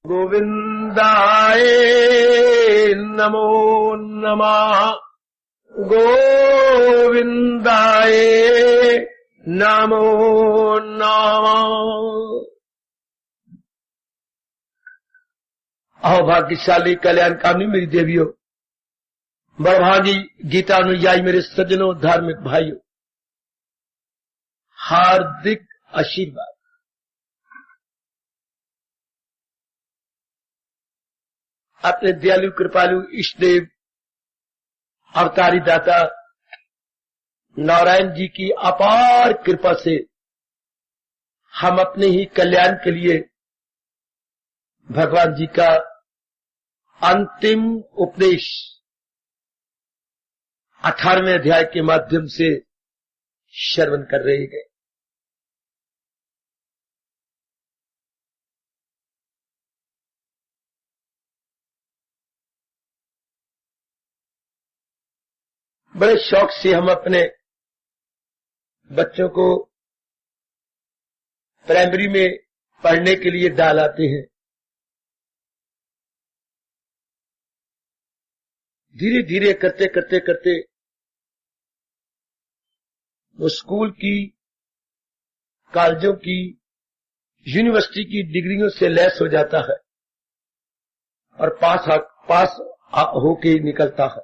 गोविंदाय नमो नमः। गोविंदाय नमो नमः। आओ भाग्यशाली कल्याणकामी मेरी देवियों, बड़भागी गीता अनुयायी मेरे सज्जनों, धार्मिक भाइयों, हार्दिक आशीर्वाद। अपने दयालु कृपालु इष्टदेव अवतारी दाता नारायण जी की अपार कृपा से हम अपने ही कल्याण के लिए भगवान जी का अंतिम उपदेश 18वें अध्याय के माध्यम से श्रवण कर रहे हैं। बड़े शौक से हम अपने बच्चों को प्राइमरी में पढ़ने के लिए डालाते हैं। धीरे धीरे करते करते करते वो स्कूल की, कॉलेजों की, यूनिवर्सिटी की डिग्रियों से लैस हो जाता है और पास होके निकलता है।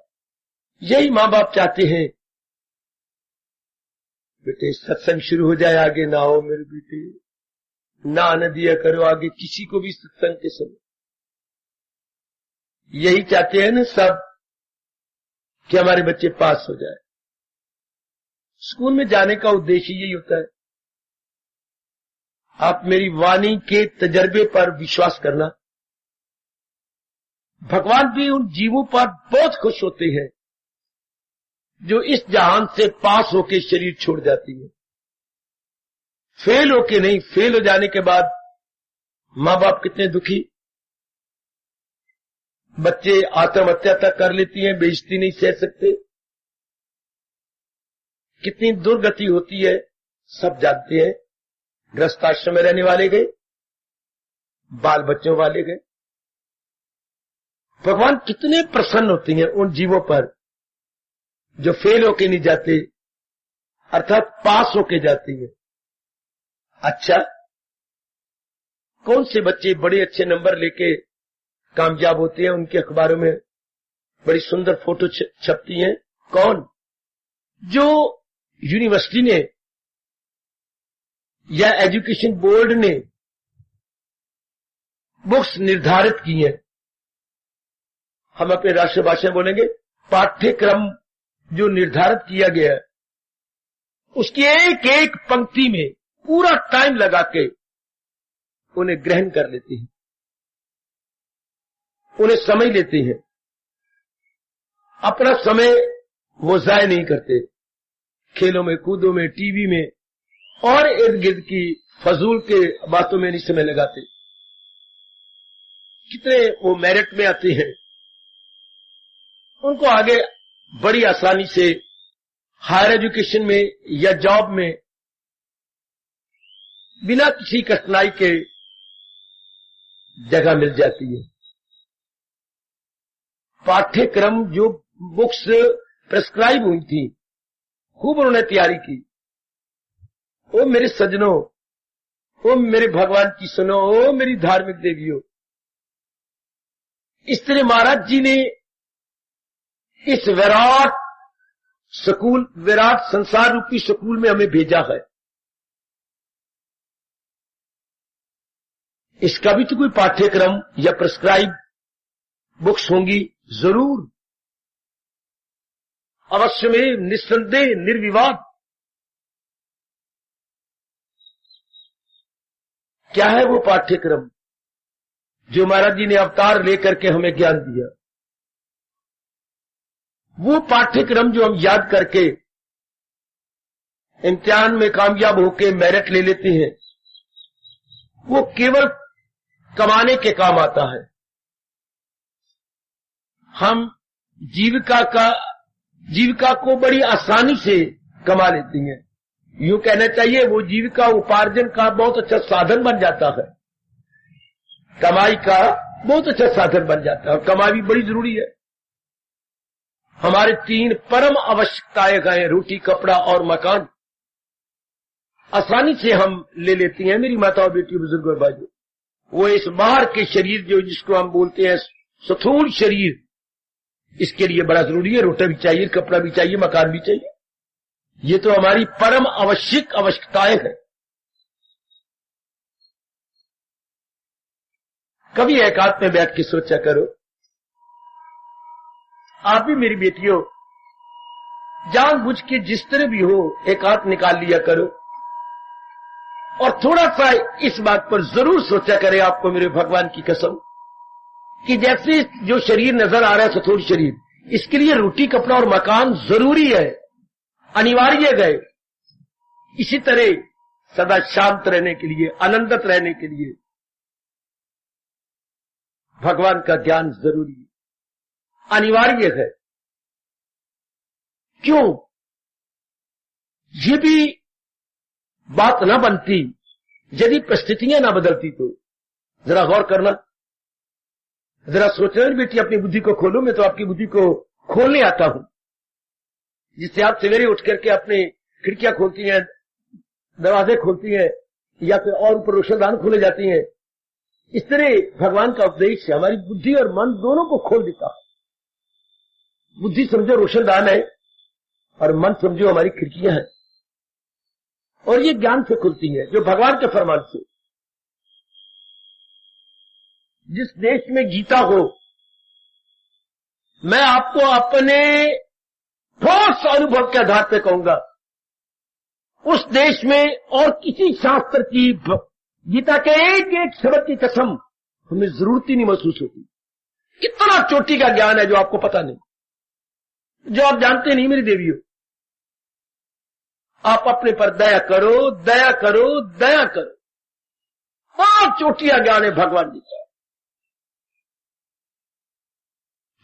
यही माँ बाप चाहते हैं, बेटे सत्संग शुरू हो जाए, आगे ना हो मेरे बेटे, ना आने दिया करो आगे किसी को भी सत्संग के समय। यही चाहते हैं ना सब कि हमारे बच्चे पास हो जाए। स्कूल में जाने का उद्देश्य यही होता है। आप मेरी वाणी के तजर्बे पर विश्वास करना, भगवान भी उन जीवों पर बहुत खुश होते हैं जो इस जहान से पास होके शरीर छोड़ जाती है। फेल होके नहीं, फेल हो जाने के बाद माँ बाप कितने दुखी, बच्चे आत्महत्या तक कर लेती हैं, बेइज्जती नहीं सह सकते, कितनी दुर्गति होती है सब जानते हैं। गृहस्थाश्रम में रहने वाले गए, बाल बच्चों वाले गए। भगवान कितने प्रसन्न होते हैं उन जीवों पर जो फेल होके नहीं जाते, अर्थात पास होके जाती है। अच्छा, कौन से बच्चे बड़े अच्छे नंबर लेके कामयाब होते हैं, उनके अखबारों में बड़ी सुंदर फोटो छपती हैं। कौन? जो यूनिवर्सिटी ने या एजुकेशन बोर्ड ने बुक्स निर्धारित की हैं। हम अपने राष्ट्रभाषा में बोलेंगे पाठ्यक्रम जो निर्धारित किया गया है, उसकी एक एक पंक्ति में पूरा टाइम लगा के उन्हें ग्रहण कर लेते हैं, उन्हें समझ लेते हैं। अपना समय वो जाया नहीं करते, खेलों में, कूदों में, टीवी में और इर्द गिर्द की फजूल के बातों में नहीं समय लगाते। कितने वो मेरिट में आते हैं, उनको आगे बड़ी आसानी से हायर एजुकेशन में या जॉब में बिना किसी कठिनाई के जगह मिल जाती है। पाठ्यक्रम जो बुक्स प्रेस्क्राइब हुई थी, खूब उन्होंने तैयारी की। ओ मेरे सज्जनों, ओ मेरे भगवान की सुनो, ओ मेरी धार्मिक देवियों, इस तरह महाराज जी ने इस विराट स्कूल, विराट संसार रूपी स्कूल में हमें भेजा है। इसका भी तो कोई पाठ्यक्रम या प्रेस्क्राइब बुक्स होंगी, जरूर, अवश्य में, निस्संदेह, निर्विवाद। क्या है वो पाठ्यक्रम जो महाराज जी ने अवतार लेकर के हमें ज्ञान दिया? वो पाठ्यक्रम जो हम याद करके इम्तिहान में कामयाब होकर मेरिट ले लेते हैं, वो केवल कमाने के काम आता है। हम जीविका को बड़ी आसानी से कमा लेती हैं। यूं कहना चाहिए वो जीविका उपार्जन का बहुत अच्छा साधन बन जाता है। कमाई का बहुत अच्छा साधन बन जाता है, और कमाई भी बड़ी जरूरी है। हमारे 3 परम आवश्यकताएं हैं, रोटी, कपड़ा और मकान, आसानी से हम ले लेती हैं मेरी माता और बेटी, बुजुर्ग और भाइयों। वो इस बाहर के शरीर जो जिसको हम बोलते हैं स्थूल शरीर, इसके लिए बड़ा जरूरी है, रोटी भी चाहिए, कपड़ा भी चाहिए, मकान भी चाहिए। ये तो हमारी परम आवश्यक आवश्यकताएं हैं। कभी एकांत में बैठ के सोचा करो, आप भी मेरी बेटियों जानबूझ के जिस तरह भी हो एकांत निकाल लिया करो, और थोड़ा सा इस बात पर जरूर सोचा करें, आपको मेरे भगवान की कसम, कि जैसे जो शरीर नजर आ रहा है स्थूल शरीर, इसके लिए रोटी, कपड़ा और मकान जरूरी है, अनिवार्य है। इसी तरह सदा शांत रहने के लिए, आनंदित रहने के लिए भगवान का ज्ञान जरूरी है, अनिवार्य है। क्यों? ये भी बात न बनती यदि परिस्थितियां ना बदलती तो। जरा गौर करना, जरा सोचना बेटी, अपनी बुद्धि को खोलो। मैं तो आपकी बुद्धि को खोलने आता हूं, जिससे आप सवेरे उठ करके अपने खिड़कियां खोलती हैं, दरवाजे खोलती हैं, या फिर और ऊपर रोशनदान खोले जाती हैं। इस तरह भगवान का उपदेश हमारी बुद्धि और मन दोनों को खोल देता है। बुद्धि समझो रोशनदान है, और मन समझो हमारी खिड़कियां हैं, और ये ज्ञान से खुलती है, जो भगवान के फरमान से। जिस देश में गीता हो, मैं आपको अपने ठोस अनुभव के आधार पर कहूंगा, उस देश में और किसी शास्त्र की, गीता के एक एक शब्द की कसम हमें जरूरत ही नहीं महसूस होती। कितना चोटी का ज्ञान है जो आपको पता नहीं, जो आप जानते नहीं मेरी देवियों। आप अपने पर दया करो, दया करो, दया करो। बहुत चोटिया ज्ञान है भगवान जी का।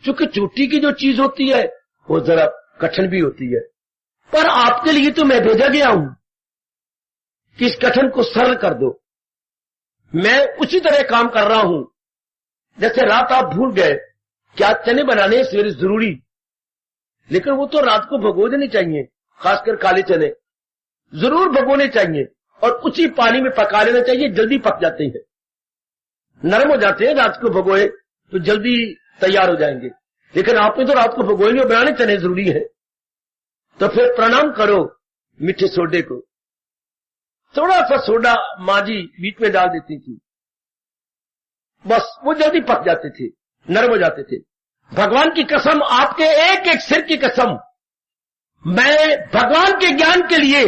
चूंकि चोटी की जो चीज होती है वो जरा कठिन भी होती है, पर आपके लिए तो मैं भेजा गया हूं कि इस कठिन को सरल कर दो। मैं उसी तरह काम कर रहा हूं जैसे रात आप भूल गए क्या चने बनाने सवेरे जरूरी, लेकिन वो तो रात को भगो देने चाहिए, खासकर काले चने जरूर भगोने चाहिए, और उसी पानी में पका लेना चाहिए, जल्दी पक जाते हैं, नरम हो जाते हैं। रात को भगोए तो जल्दी तैयार हो जाएंगे, लेकिन आपने तो रात को भगोए नहीं, बनाने चने जरूरी है। तो फिर प्रणाम करो मीठे सोडे को। थोड़ा सा सोडा माँ जी बीच में डाल देती थी, बस वो जल्दी पक जाते थे, नरम हो जाते थे। भगवान की कसम, आपके एक एक सिर की कसम, मैं भगवान के ज्ञान के लिए,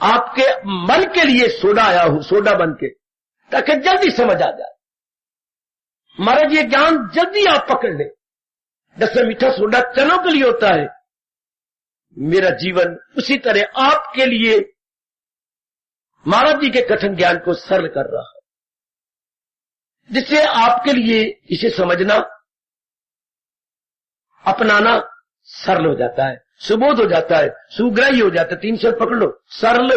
आपके मन के लिए सोडा आया हूं, सोडा बन के, ताकि जल्दी समझ आ जाए। महाराज ये ज्ञान जल्दी आप पकड़ ले। जैसे मीठा सोडा चनों के लिए होता है, मेरा जीवन उसी तरह आपके लिए महाराज जी के कठिन ज्ञान को सरल कर रहा है, जिससे आपके लिए इसे समझना, अपनाना सरल हो जाता है, सुबोध हो जाता है, सुग्राही हो जाता है। 3 शब्द पकड़ लो, सरल,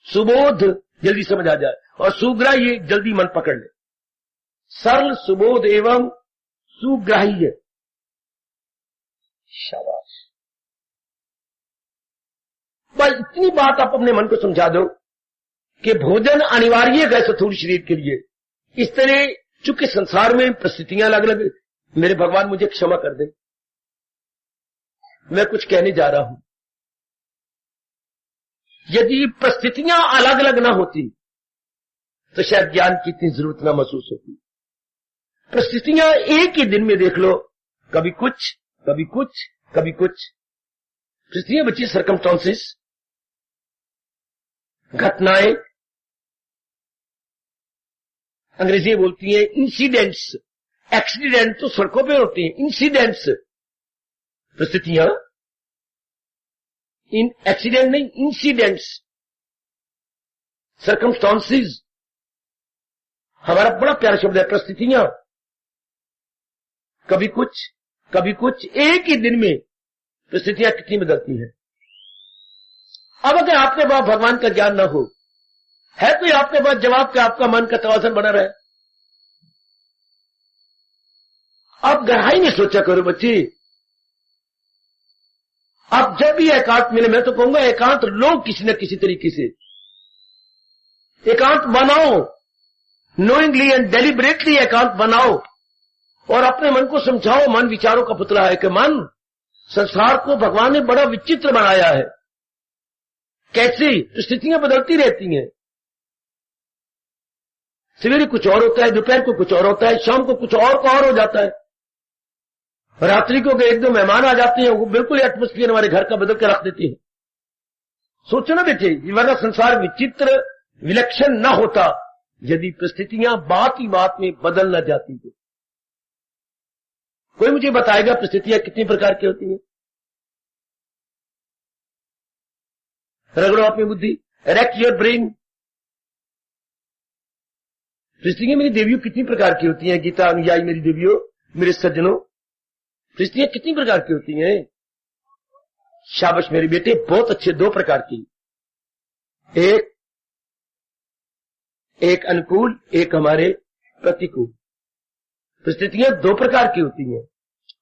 सुबोध जल्दी समझ आ जाए, और सुग्राही जल्दी मन पकड़ ले। सरल, सुबोध एवं सुग्राह्य। शाबाश। बस इतनी बात आप अपने मन को समझा दो कि भोजन अनिवार्य है स्थूल शरीर के लिए। इस तरह चूंकि संसार में परिस्थितियां अलग अलग, मेरे भगवान मुझे क्षमा कर दे, मैं कुछ कहने जा रहा हूं। यदि परिस्थितियां अलग अलग ना होती तो शायद ज्ञान की इतनी जरूरत ना महसूस होती। परिस्थितियां एक ही दिन में देख लो, कभी कुछ, कभी कुछ, कभी कुछ। परिस्थितियां बची सर्कमस्टांसेस, घटनाएं, अंग्रेजी बोलती है इंसिडेंट्स। एक्सीडेंट तो सड़कों पे होते हैं, इंसिडेंट्स परिस्थितियां, इन एक्सीडेंट नहीं, इंसिडेंट्स, सर्कमस्टांसेस हमारा बड़ा प्यारा शब्द है। परिस्थितियां कभी कुछ, कभी कुछ, एक ही दिन में परिस्थितियां कितनी बदलती हैं। अब अगर आपके पास भगवान का ज्ञान न हो, है कोई आपके पास जवाब कि आपका मन का तवाज़ुन बना रहे, आप गहराई में सोचा करो बच्चे। आप जब भी एकांत मिले, मैं तो कहूंगा एकांत लो किसी न किसी तरीके से, एकांत बनाओ, नोइंगली एंड डेलिबरेटली एकांत बनाओ और अपने मन को समझाओ। मन विचारों का पुतला है कि मन, संसार को भगवान ने बड़ा विचित्र बनाया है। कैसे? तो स्थितियां बदलती रहती हैं। सवेरे कुछ और होता है, दोपहर को कुछ और होता है, शाम को कुछ और का और हो जाता है, रात्रि को एक दो मेहमान आ जाते हैं, वो बिल्कुल एटमोस्फियर हमारे घर का बदल के रख देते हैं। सोचो ना बेटे, वरना संसार विचित्र विलक्षण न होता यदि परिस्थितियां बात ही बात में बदल न जाती तो। कोई मुझे बताएगा परिस्थितियां कितनी प्रकार की होती हैं? रगड़ो अपनी बुद्धि, रैक योर ब्रेन। परिस्थितियां मेरी देवियों कितनी प्रकार की होती हैं? गीता अनुयायी मेरी देवियों, मेरे सज्जनों, परिस्थितियां कितनी प्रकार की होती हैं? शाबाश मेरे बेटे, बहुत अच्छे। दो प्रकार की, एक अनुकूल, एक हमारे प्रतिकूल। परिस्थितियां दो प्रकार की होती हैं।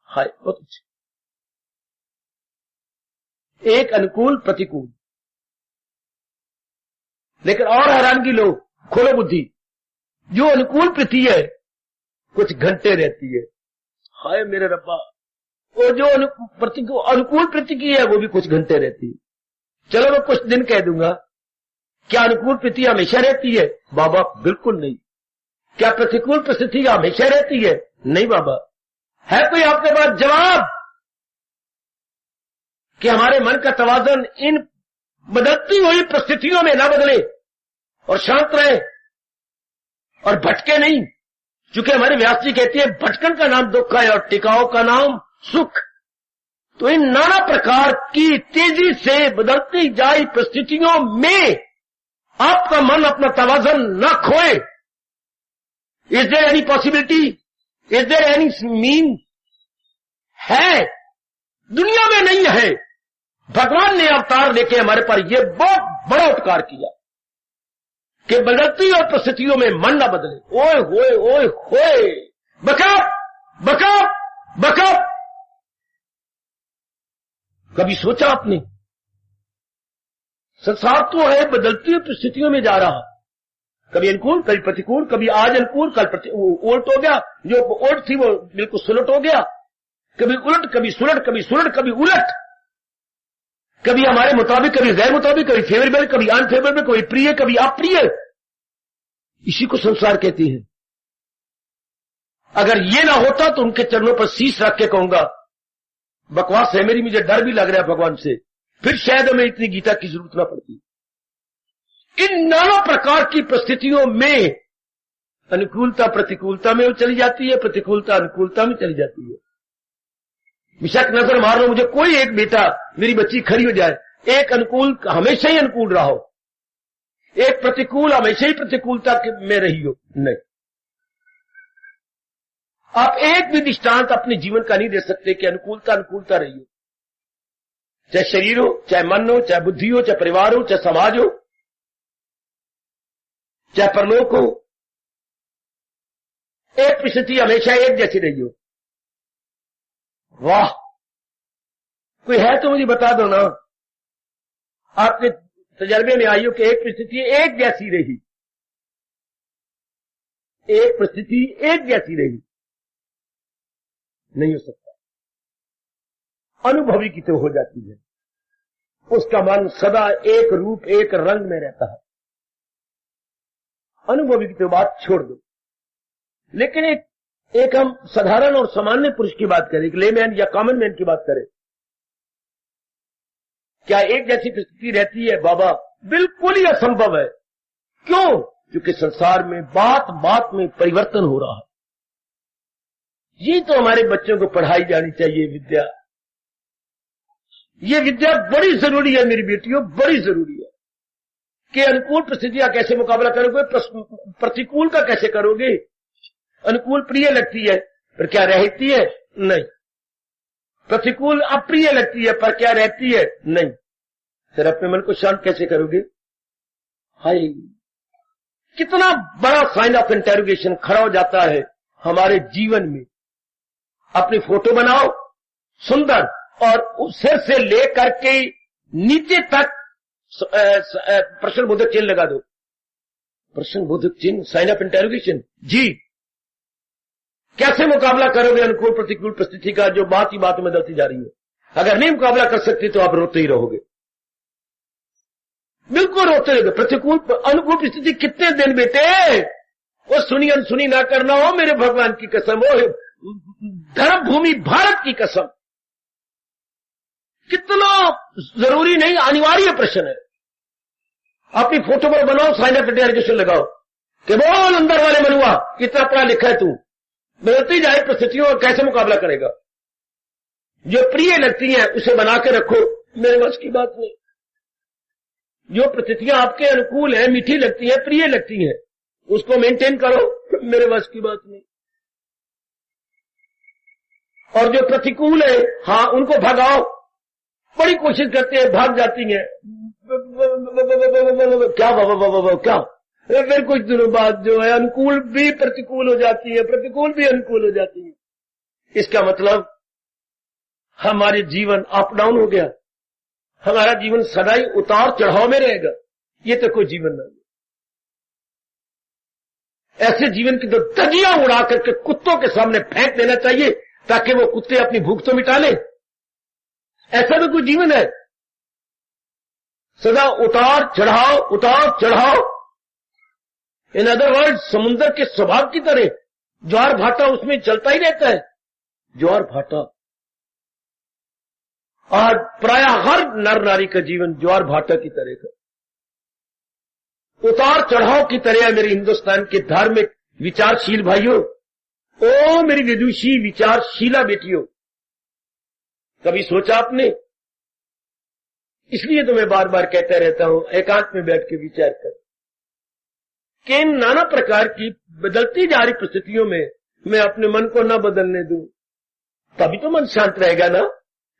हाय, बहुत अच्छे। एक अनुकूल, प्रतिकूल। लेकिन और हैरानगी लो, खोलो बुद्धि, जो अनुकूल प्रति है कुछ घंटे रहती है। हाय मेरे रब्बा, वो जो अनुकूल प्रति की है वो भी कुछ घंटे रहती है। चलो मैं कुछ दिन कह दूंगा। क्या अनुकूल प्रति हमेशा रहती है? बाबा बिल्कुल नहीं। क्या प्रतिकूल परिस्थिति हमेशा रहती है? नहीं बाबा। है कोई आपके पास जवाब कि हमारे मन का तवाज़ुन इन बदलती हुई परिस्थितियों में ना बदले और शांत रहे और भटके नहीं? क्योंकि हमारे व्यास जी कहते हैं भटकन का नाम दुख है और टिकाव का नाम सुख। तो इन नाना प्रकार की तेजी से बदलती जाई परिस्थितियों में आपका मन अपना तवाज़ुन न खोए। Is there any possibility? Is there any mean? है, दुनिया में नहीं है। भगवान ने अवतार लेके हमारे पर यह बहुत बड़ा उपकार किया कि बदलती और परिस्थितियों में मन न बदले। ओए होए ओए होए, बकअप बकअप बकअप। कभी सोचा आपने? संसार तो है बदलती हुई परिस्थितियों में जा रहा, कभी अनुकूल कभी प्रतिकूल, कभी आज अनुकूल कल उलट हो गया, जो उलट थी वो बिल्कुल सुलट हो गया, कभी उलट कभी सुलट, कभी सुलट कभी उलट, कभी हमारे मुताबिक कभी गैर मुताबिक, कभी फेवरेबल कभी अनफेवरेबल, कभी प्रिय कभी अप्रिय। इसी को संसार कहती है। अगर ये ना होता तो उनके चरणों पर शीश रख के कहूंगा बकवास है मेरी, मुझे डर भी लग रहा है भगवान से, फिर शायद हमें इतनी गीता की जरूरत ना पड़ती। इन नाना प्रकार की परिस्थितियों में अनुकूलता प्रतिकूलता में चली जाती है, प्रतिकूलता अनुकूलता में चली जाती है। बेशक नजर मार लो, मुझे कोई एक बेटा मेरी बच्ची खड़ी हो जाए, एक अनुकूल हमेशा ही अनुकूल रहा हो, एक प्रतिकूल हमेशा ही प्रतिकूलता में रही हो, नहीं। आप एक भी दृष्टांत अपने जीवन का नहीं दे सकते कि अनुकूलता अनुकूलता रही हो, चाहे शरीर हो, चाहे मन हो, चाहे बुद्धि हो, चाहे परिवार हो, चाहे समाज हो, चाहे परलोक हो। एक परिस्थिति हमेशा एक जैसी रही हो। वाह, कोई है तो मुझे बता दो ना, आपके तजर्बे में आई हो कि एक परिस्थिति एक जैसी रही, एक परिस्थिति एक जैसी रही। नहीं हो सकता। अनुभवी की तो हो जाती है, उसका मन सदा एक रूप एक रंग में रहता है। अनुभवी की तो बात छोड़ दो, लेकिन एक हम साधारण और सामान्य पुरुष की बात करें, एक लेमैन या कॉमन मैन की बात करें, क्या एक जैसी परिस्थिति रहती है? बाबा बिल्कुल ही असंभव है। क्यों? क्योंकि संसार में बात बात में परिवर्तन हो रहा है। ये तो हमारे बच्चों को पढ़ाई जानी चाहिए विद्या। ये विद्या बड़ी जरूरी है मेरी बेटियों, बड़ी जरूरी है कि अनुकूल परिस्थितियां कैसे मुकाबला करोगे, प्रतिकूल का कैसे करोगे। अनुकूल प्रिय लगती है पर क्या रहती है? नहीं। प्रतिकूल अप्रिय लगती है पर क्या रहती है? नहीं। फिर अपने मन को शांत कैसे करोगे? हाय, कितना बड़ा साइन ऑफ इंटेरोगेशन खड़ा हो जाता है हमारे जीवन में। अपनी फोटो बनाओ सुंदर, और सिर से लेकर के नीचे तक प्रश्नबोधक चिन्ह लगा दो। प्रश्नबोधक चिन्ह, साइन ऑफ इंटेरोगेशन। जी, कैसे मुकाबला करोगे अनुकूल प्रतिकूल परिस्थिति का, जो बात ही बात में बदलती जा रही है? अगर नहीं मुकाबला कर सकती तो आप रोते ही रहोगे, बिल्कुल रोते रहोगे। प्रतिकूल अनुकूल परिस्थिति कितने दिन बेटे, वो सुनी अनसुनी ना करना हो, मेरे भगवान की कसम, हो धर्म भूमि भारत की कसम, कितना जरूरी नहीं, अनिवार्य प्रश्न है। अपनी फोटो पर बनाओ, साइन ऑफ इंटेरोगेशन लगाओ कि बोल अंदर वाले मनुआ, कितना पढ़ा लिखा है तू, बदलती जाए परिस्थितियों और कैसे मुकाबला करेगा? जो प्रिय लगती हैं उसे बना के रखो, मेरे बस की बात नहीं। जो परिस्थितियां आपके अनुकूल हैं, मीठी लगती हैं, प्रिय लगती हैं, उसको मेंटेन करो, मेरे बस की बात नहीं। और जो प्रतिकूल है, हाँ, उनको भगाओ। बड़ी कोशिश करते हैं, भाग जाती हैं, क्या क्या, फिर कुछ दिनों बाद जो है अनुकूल भी प्रतिकूल हो जाती है, प्रतिकूल भी अनुकूल हो जाती है। इसका मतलब हमारे जीवन अप डाउन हो गया, हमारा जीवन सदाई उतार चढ़ाव में रहेगा। ये तो कोई जीवन नहीं। ऐसे जीवन की तो तजियां उड़ा करके कुत्तों के सामने फेंक देना चाहिए, ताकि वो कुत्ते अपनी भूख तो मिटा लें। ऐसा भी कोई जीवन है? सदा उतार चढ़ाव, उतार चढ़ाव। इन अदर वर्ड, समुद्र के स्वभाव की तरह ज्वार भाटा उसमें चलता ही रहता है। ज्वार भाटा, आज प्राय हर नर नारी का जीवन ज्वार भाटा की तरह का, उतार चढ़ाव की तरह है। मेरे हिंदुस्तान के धार्मिक विचारशील भाइयों, ओ मेरी विदुषी विचारशीला बेटियों, कभी सोचा आपने? इसलिए तो मैं बार बार कहता रहता हूं, एकांत में बैठ के विचार कर कि इन नाना प्रकार की बदलती जा रही परिस्थितियों में मैं अपने मन को न बदलने दूं, तभी तो मन शांत रहेगा ना।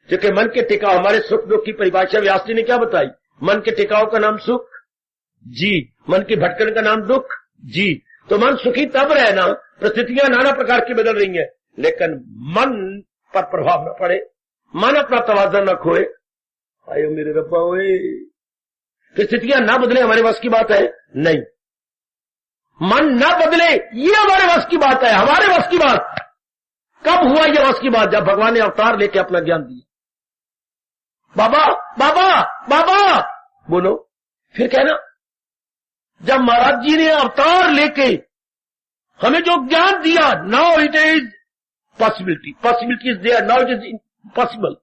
क्योंकि मन के टिकाव, हमारे सुख दुख की परिभाषा व्यास जी ने क्या बताई? मन के टिकाव का नाम सुख, जी, मन के भटकन का नाम दुख, जी। तो मन सुखी तब रहे ना, परिस्थितियां नाना प्रकार की बदल रही हैं, लेकिन मन पर प्रभाव न पड़े, मन अपना तवाज़ुन न खोए। आयो मेरे रब्बा, ओए, परिस्थितियां ना बदले हमारे वश की बात है नहीं, मन ना बदले ये हमारे वश की बात है। हमारे वश की बात कब हुआ? ये वश की बात जब भगवान ने अवतार लेके अपना ज्ञान दिया। बाबा बाबा बाबा बोलो, फिर कहना, जब महाराज जी ने अवतार लेके हमें जो ज्ञान दिया, now it is possibility, possibility is there, now it is impossible.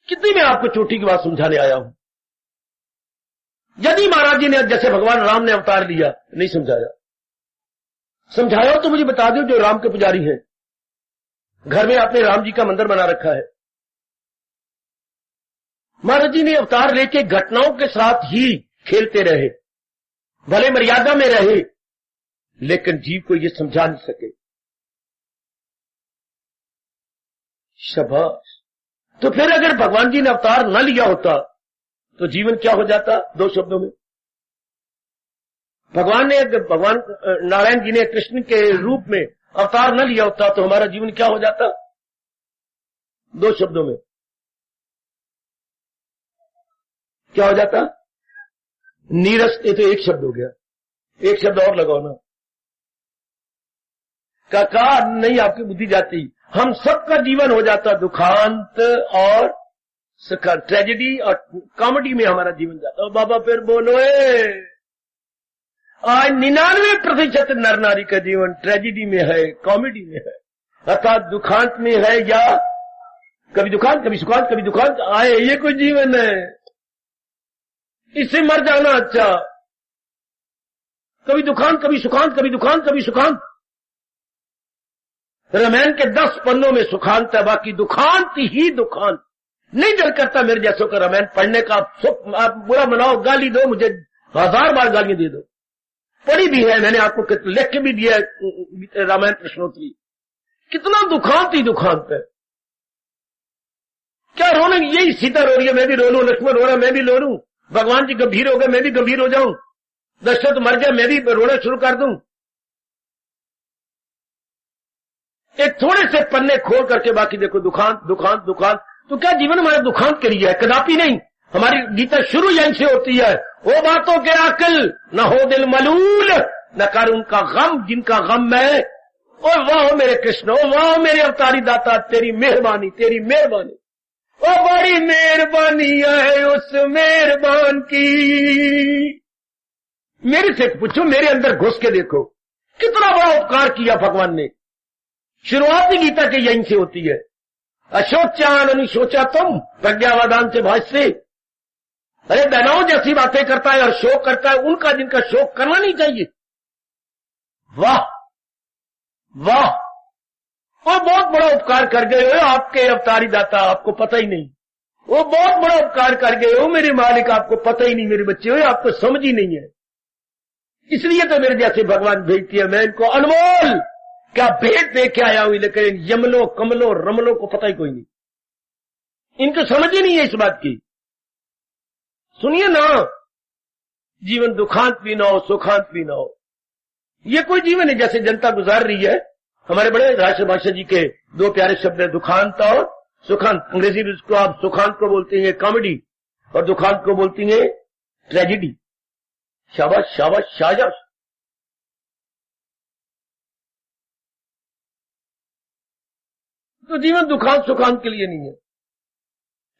कितनी मैं आपको चोटी की बात समझाने आया हूं। यदि महाराज जी ने, जैसे भगवान राम ने अवतार लिया, नहीं समझाया, समझाया तो मुझे बता दो, जो राम के पुजारी हैं, घर में आपने राम जी का मंदिर बना रखा है। महाराज जी ने अवतार लेके घटनाओं के साथ ही खेलते रहे, भले मर्यादा में रहे, लेकिन जीव को ये समझा नहीं सके। शाबाश। तो फिर अगर भगवान जी ने अवतार न लिया होता तो जीवन क्या हो जाता? दो शब्दों में, भगवान नारायण जी ने कृष्ण के रूप में अवतार न लिया होता तो हमारा जीवन क्या हो जाता? दो शब्दों में क्या हो जाता? नीरस। ये तो एक शब्द हो गया, एक शब्द और लगाओ ना। काका नहीं, आपकी बुद्धि जाती। हम सबका जीवन हो जाता दुखांत और सुखांत, ट्रेजेडी और कॉमेडी में हमारा जीवन जाता। बाबा फिर बोलो, आज 99% नर नारी का जीवन ट्रेजेडी में है, कॉमेडी में है, अर्थात दुखांत में है, या कभी दुखांत कभी सुखांत कभी दुखांत आए, ये कोई जीवन है? इससे मर जाना अच्छा। कभी दुखांत कभी सुखांत, कभी दुखांत कभी सुखांत। रामायण के 10 पन्नों में सुखांत है, बाकी दुखांत ही दुखांत। नहीं दिल करता मेरे जैसों का रामायण पढ़ने का। आप बुरा मनाओ, गाली दो, मुझे 1000 बार गालियां दे दो, पढ़ी भी है मैंने, आपको लिख के भी दिया रामायण प्रश्नोत्तरी। कितना दुखांत ही दुखांत है। क्या रोने? यही सीता रो रही है, मैं भी रो लूं, लक्ष्मण रो रहा है, मैं भी रो लूं, भगवान जी गंभीर हो गए, मैं भी गंभीर हो जाऊं, दशरथ मर गया, मैं भी रोना शुरू कर दूं। एक थोड़े से पन्ने खोल करके बाकी देखो दुखांत दुखांत दुखांत। तो क्या जीवन हमारा दुखांत के लिए है? कदापि नहीं। हमारी गीता शुरू यहीं से होती है, वो बातों के अकल न हो दिल मलूल, न कर उनका गम जिनका गम मैं। ओ वाह मेरे कृष्ण, ओ वाह मेरे अवतारी दाता, तेरी मेहरबानी, तेरी मेहरबानी, ओ बड़ी मेहरबानी है उस मेहरबान की। मेरे से पूछो, मेरे अंदर घुस के देखो कितना बड़ा उपकार किया भगवान ने। शुरुआत ही गीता के यहीं से होती है। अशोचान अनुशोचा तुम, प्रज्ञावादान से भाष्य। अरे बहनों जैसी बातें करता है और शोक करता है उनका जिनका शोक करना नहीं चाहिए। वाह वाह, वो बहुत बड़ा उपकार कर गए हो आपके अवतारी दाता, आपको पता ही नहीं। वो बहुत बड़ा उपकार कर गए हो मेरे मालिक, आपको पता ही नहीं मेरे बच्चे हो, आपको समझ ही नहीं है। इसलिए तो मेरे जैसे भगवान भेजती है, मैं इनको अनमोल क्या भेंट दे के आया हूं, लेकिन यमलो कमलो रमलो को पता ही कोई नहीं, इनको समझ ही नहीं है इस बात की। सुनिए ना, जीवन दुखांत भी ना हो सुखांत भी ना हो, ये कोई जीवन है जैसे जनता गुजार रही है। हमारे बड़े राष्ट्रभाषा जी के दो प्यारे शब्द है, दुखांत और सुखांत। अंग्रेजी में उसको आप सुखांत को बोलती हैं कॉमेडी और दुखांत को बोलती हैं ट्रेजिडी। शाबाश शाबाश शाबाश। तो जीवन दुखांत सुखांत के लिए नहीं है,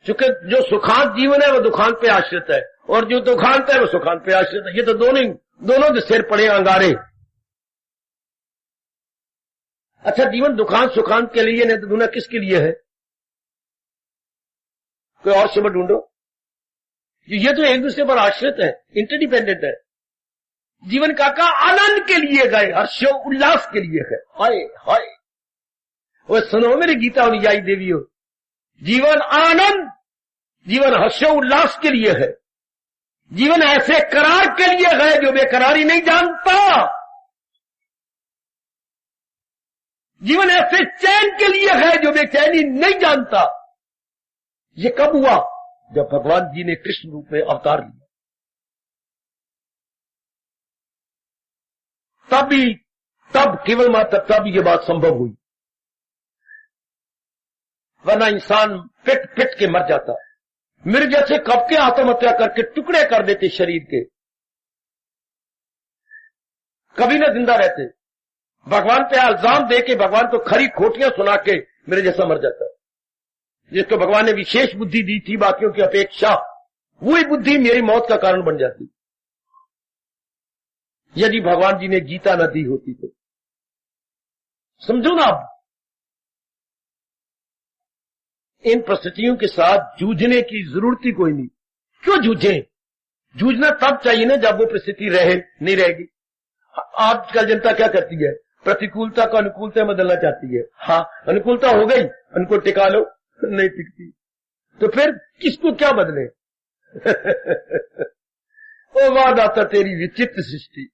क्योंकि जो सुखांत जीवन है वो दुखांत पे आश्रित है और जो दुखांत है वो सुखांत पे आश्रित है। ये तो दोनों के सिर पड़े अंगारे। अच्छा, जीवन दुखांत सुखांत के लिए नहीं तो दूना किसके लिए है? कोई और शब्द ढूंढो। ये तो एक दूसरे पर आश्रित है, इंटरडिपेंडेंट है। जीवन का आनंद के लिए गए, हर्षो उल्लास के लिए है। हाय हाय, वो सुनो मेरी गीता अनुयायी देवियों, जीवन आनंद, जीवन हर्षो उल्लास के लिए है। जीवन ऐसे करार के लिए है जो बेकरारी नहीं जानता। जीवन ऐसे चैन के लिए है जो बेचैनी नहीं जानता। ये कब हुआ? जब भगवान जी ने कृष्ण रूप में अवतार लिया, तब केवल मात्र तब ये बात संभव हुई, वरना इंसान पिट पिट के मर जाता। मेरे जैसे कब के आत्महत्या करके टुकड़े कर देते शरीर के, कभी न जिंदा रहते। भगवान पे इल्जाम दे के, भगवान को खरी खोटियां सुना के मेरे जैसा मर जाता। जिसको भगवान ने विशेष बुद्धि दी थी बाकियों की अपेक्षा, वही बुद्धि मेरी मौत का कारण बन जाती यदि भगवान जी ने गीता न दी होती तो। समझो ना, आप इन परिस्थितियों के साथ जूझने की जरूरत ही कोई नहीं। क्यों जूझें? जूझना तब चाहिए ना जब वो परिस्थिति नहीं रहेगी। आजकल जनता क्या करती है? प्रतिकूलता को अनुकूलता में बदलना चाहती है। हाँ, अनुकूलता हो गई, अनुकूल टिका लो, नहीं टिकती तो फिर किसको क्या बदले? ओ वादाता तेरी विचित्र सृष्टि।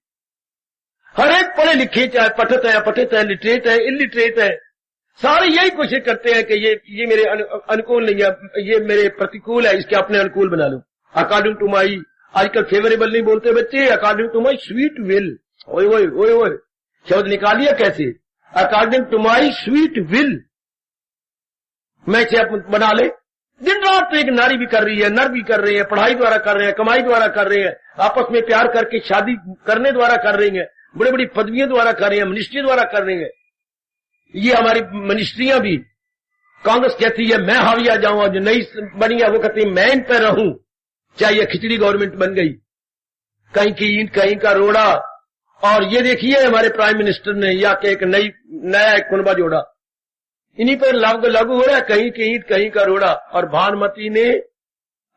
हर एक पढ़े लिखे, चाहे पठित है अपठित है, लिटरेट है इलिटरेट है, सारे यही कोशिश करते हैं कि ये मेरे अनुकूल नहीं है, ये मेरे प्रतिकूल है, इसके अपने अनुकूल बना लो। अकॉर्डिंग टू माई, आजकल फेवरेबल नहीं बोलते बच्चे, according to my sweet will. ओए ओए ओए ओए, शब्द निकालिए कैसे? According to my sweet will, मैं इसे बना ले। दिन रात तो एक नारी भी कर रही है, नर भी कर रहे हैं, पढ़ाई द्वारा कर रहे हैं, कमाई द्वारा कर रहे हैं, आपस में प्यार करके शादी करने द्वारा कर रही हैं, बड़ी बड़ी पदवियों द्वारा कर रहे हैं, मिनिस्ट्री द्वारा कर रहे हैं। ये हमारी मिनिस्ट्रियां भी, कांग्रेस कहती है मैं हाविया जाऊं, जो नई बनी है वो कहती है मैं इन पर रहूं, चाहे ये खिचड़ी गवर्नमेंट बन गई, कहीं की ईंट कहीं का रोड़ा। और ये देखिए हमारे प्राइम मिनिस्टर ने या के एक नया एक कुनबा जोड़ा, इन्हीं पर लागू हो रहा है, कहीं की ईंट कहीं का रोड़ा। और भानुमति ने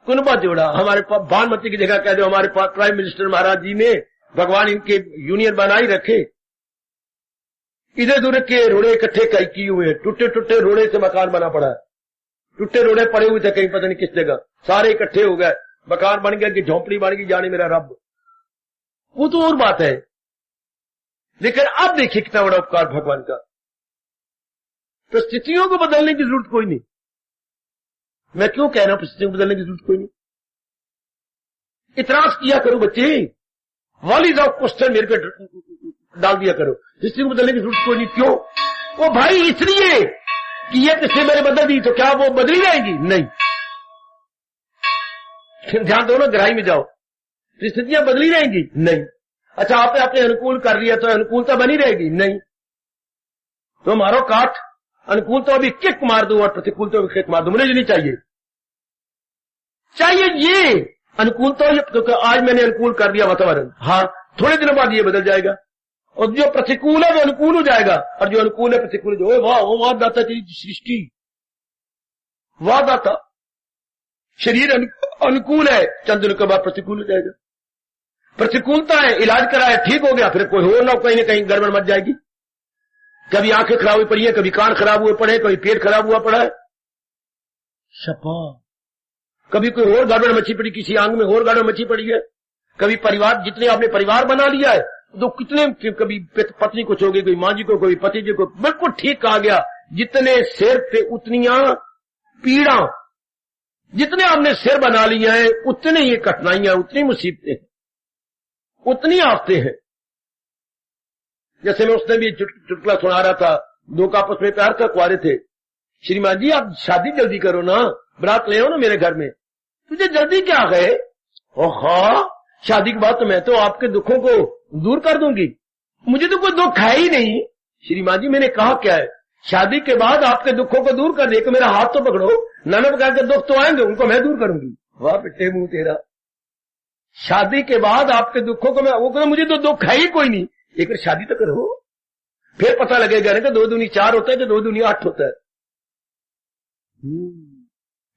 कुनबा जोड़ा। हमारे भानुमति की जगह कह दो हमारे प्राइम मिनिस्टर महाराज जी ने, भगवान इनके यूनियन बनाई रखे। इधर उधर के रोड़े इकट्ठे कई किए हुए, टूटे टूटे रोड़े से मकान बना पड़ा है। टूटे रोड़े पड़े हुए थे कहीं पता नहीं किस जगह, सारे इकट्ठे हो गए, मकान बन गया कि झोंपड़ी बन गई, जाने मेरा रब। वो तो और बात है, लेकिन अब देखिए कितना बड़ा उपकार भगवान का। तो स्थितियों को बदलने की जरूरत कोई नहीं। मैं क्यों कह रहा हूं स्थितियों को बदलने की जरूरत कोई नहीं? इतराज किया करो बच्चे, वॉलीज ऑफ क्वेश्चन मेरे पे डाल दिया करो, स्थितियों को बदलने की जरूरत कोई नहीं। क्यों? वो भाई इसलिए कि ये किसने मैंने बदल दी, तो क्या वो बदली जाएगी? नहीं। ध्यान दो ना, गहराई में जाओ। परिस्थितियां बदली जाएंगी? नहीं। अच्छा, आपने अपने अनुकूल कर लिया तो अनुकूलता बनी रहेगी? नहीं। तो मारो काट, अनुकूल तो अभी किक मार दो और प्रतिकूल तो अभी किक मार दो, मुझे नहीं चाहिए। चाहिए ये अनुकूल तो, क्योंकि आज मैंने अनुकूल कर दिया वातावरण, हाँ थोड़े दिनों बाद ये बदल जाएगा, और जो प्रतिकूल है वो अनुकूल हो जाएगा, और जो अनुकूल है प्रतिकूल हो। वाह, वो वाह दाता तेरी सृष्टि, वाह दाता। शरीर अनुकूल है, चंद दिनों के बाद प्रतिकूल हो जाएगा। प्रतिकूलता है, इलाज कराया ठीक हो गया, फिर कोई हो ना कहीं ना कहीं गड़बड़ मच जाएगी। कभी आंखें खराब हुई पड़ी है, कभी कान खराब हुए पड़े, कभी पेट खराब हुआ पड़ा है, शपा। कभी कोई और गड़बड़ मची पड़ी, किसी आंग में और गड़बड़ मची पड़ी है। कभी परिवार, जितने आपने परिवार बना लिया है तो कितने, कभी पत्नी को छोगे, कोई माँ जी को, कोई पति जी को, बिल्कुल ठीक कहा गया। जितने सिर थे उतनियां पीड़ा, जितने आपने सिर बना लिया है उतने ये कठिनाइयां, उतनी मुसीबतें, उतनी आफतें हैं। जैसे मैं उसने भी चुटकुला सुना रहा था, दो का आपस में प्यार का कुआरे थे। श्रीमान जी आप शादी जल्दी करो ना, बरात ले आओ ना मेरे घर में। तुझे जल्दी क्या है? ओह, शादी के बाद तो मैं तो आपके दुखों को दूर कर दूंगी, मुझे तो कोई दुख है ही नहीं। श्रीमान जी मैंने कहा क्या है, शादी के बाद आपके दुखों को दूर कर दे, कि मेरा हाथ तो पकड़ो, नाना प्रकार के दुख तो आएंगे, उनको मैं दूर करूंगी। वाह बेटे मुंह तेरा, शादी के बाद आपके दुखों को मैं, वो कहता मुझे तो दुख है ही कोई नहीं, लेकिन शादी तो करो, फिर पता लगेगा ना कि 2 दूनी 4 होता है कि 2 दूनी 8 होता है।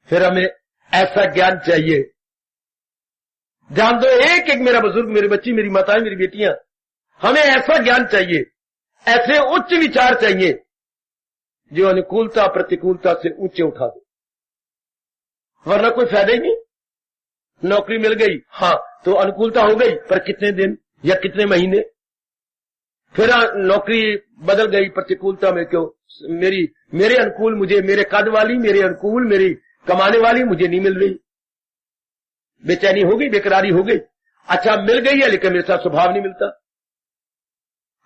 फिर हमें ऐसा ज्ञान चाहिए। ध्यान दो, एक एक मेरा बुजुर्ग, मेरी बच्ची, मेरी माताएं, मेरी बेटियां, हमें ऐसा ज्ञान चाहिए, ऐसे उच्च विचार चाहिए जो अनुकूलता प्रतिकूलता से ऊंचे उठा दे, वरना कोई फायदा ही नहीं। नौकरी मिल गई, हाँ तो अनुकूलता हो गई, पर कितने दिन या कितने महीने, फिर नौकरी बदल गई प्रतिकूलता में। क्यों? मेरे अनुकूल मुझे, मेरे कद वाली, मेरे अनुकूल मेरी कमाने वाली मुझे नहीं मिल रही, बेचैनी हो गई, बेकरारी हो गई। अच्छा मिल गई है, लेकिन मेरे साथ स्वभाव नहीं मिलता।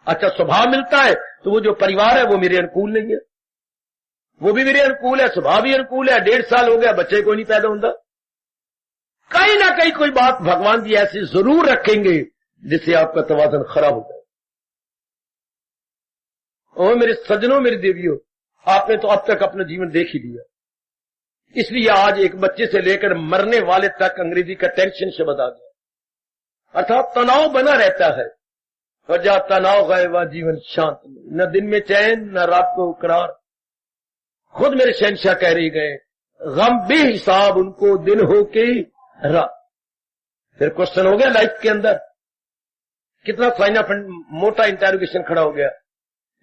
अच्छा स्वभाव मिलता है तो वो जो परिवार है वो मेरे अनुकूल नहीं है, वो भी मेरे अनुकूल है, स्वभाव भी अनुकूल है। 1.5 साल हो गया, बच्चे को नहीं पैदा होता। कहीं ना कहीं कोई बात भगवान जी ऐसी जरूर रखेंगे जिससे आपका तवाज़ुन खराब हो जाए। और मेरे सज्जनों, मेरी देवियों, आपने तो अब तक अपना जीवन देख ही लिया, इसलिए आज एक बच्चे से लेकर मरने वाले तक अंग्रेजी का टेंशन शब्द आ गया, अर्थात तनाव बना रहता है। और जहां तनाव गए वह जीवन शांत नहीं, न दिन में चैन न रात को करार। खुद मेरे शहंशाह कह रही गए, गम बेहिसाब उनको दिन हो के रात। फिर क्वेश्चन हो गया लाइफ के अंदर, कितना साइना मोटा इंटरोगेशन खड़ा हो गया,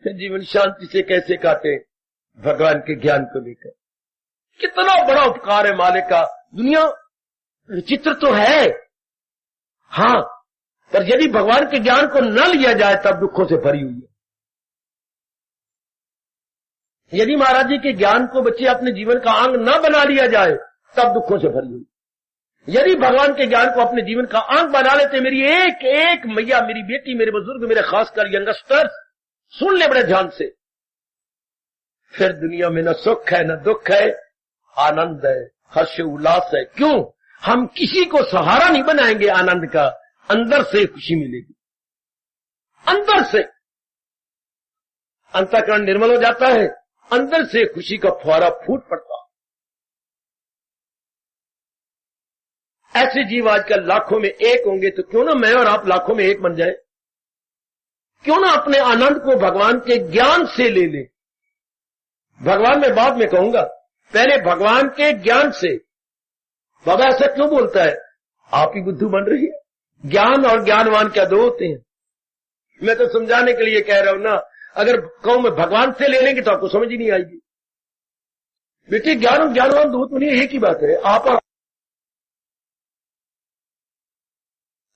फिर जीवन शांति से कैसे काटे भगवान के ज्ञान को लेकर। कितना बड़ा उपकार है मालिक का। दुनिया विचित्र तो है, हाँ, पर यदि भगवान के ज्ञान को न लिया जाए तब दुखों से भरी हुई है। यदि महाराज जी के ज्ञान को बच्चे अपने जीवन का अंग न बना लिया जाए तब दुखों से भरी हुई। यदि भगवान के ज्ञान को अपने जीवन का अंग बना लेते, मेरी एक एक मैया, मेरी बेटी, मेरे बुजुर्ग, मेरे खासकर यंगस्टर्स, सुन ले बड़े ध्यान से, फिर दुनिया में न सुख है न दुख है, आनंद है, हर्ष उल्लास है। क्यों? हम किसी को सहारा नहीं बनाएंगे आनंद का, अंदर से खुशी मिलेगी, अंदर से अंतःकरण निर्मल हो जाता है, अंदर से खुशी का फुहारा फूट पड़ता। ऐसे जीव आजकल लाखों में एक होंगे, तो क्यों ना मैं और आप लाखों में एक बन जाए? क्यों ना अपने आनंद को भगवान के ज्ञान से ले ले। भगवान मैं बाद में कहूंगा, पहले भगवान के ज्ञान से। बाबा ऐसा क्यों बोलता है? आप ही बुद्धू बन रही है। ज्ञान और ज्ञानवान क्या दो होते हैं? मैं तो समझाने के लिए कह रहा हूं ना, अगर कहूं मैं भगवान से ले लेंगे तो आपको समझ ही नहीं आएगी। बेटे ज्ञान और ज्ञानवान दो तो नहीं, एक ही बात है। आप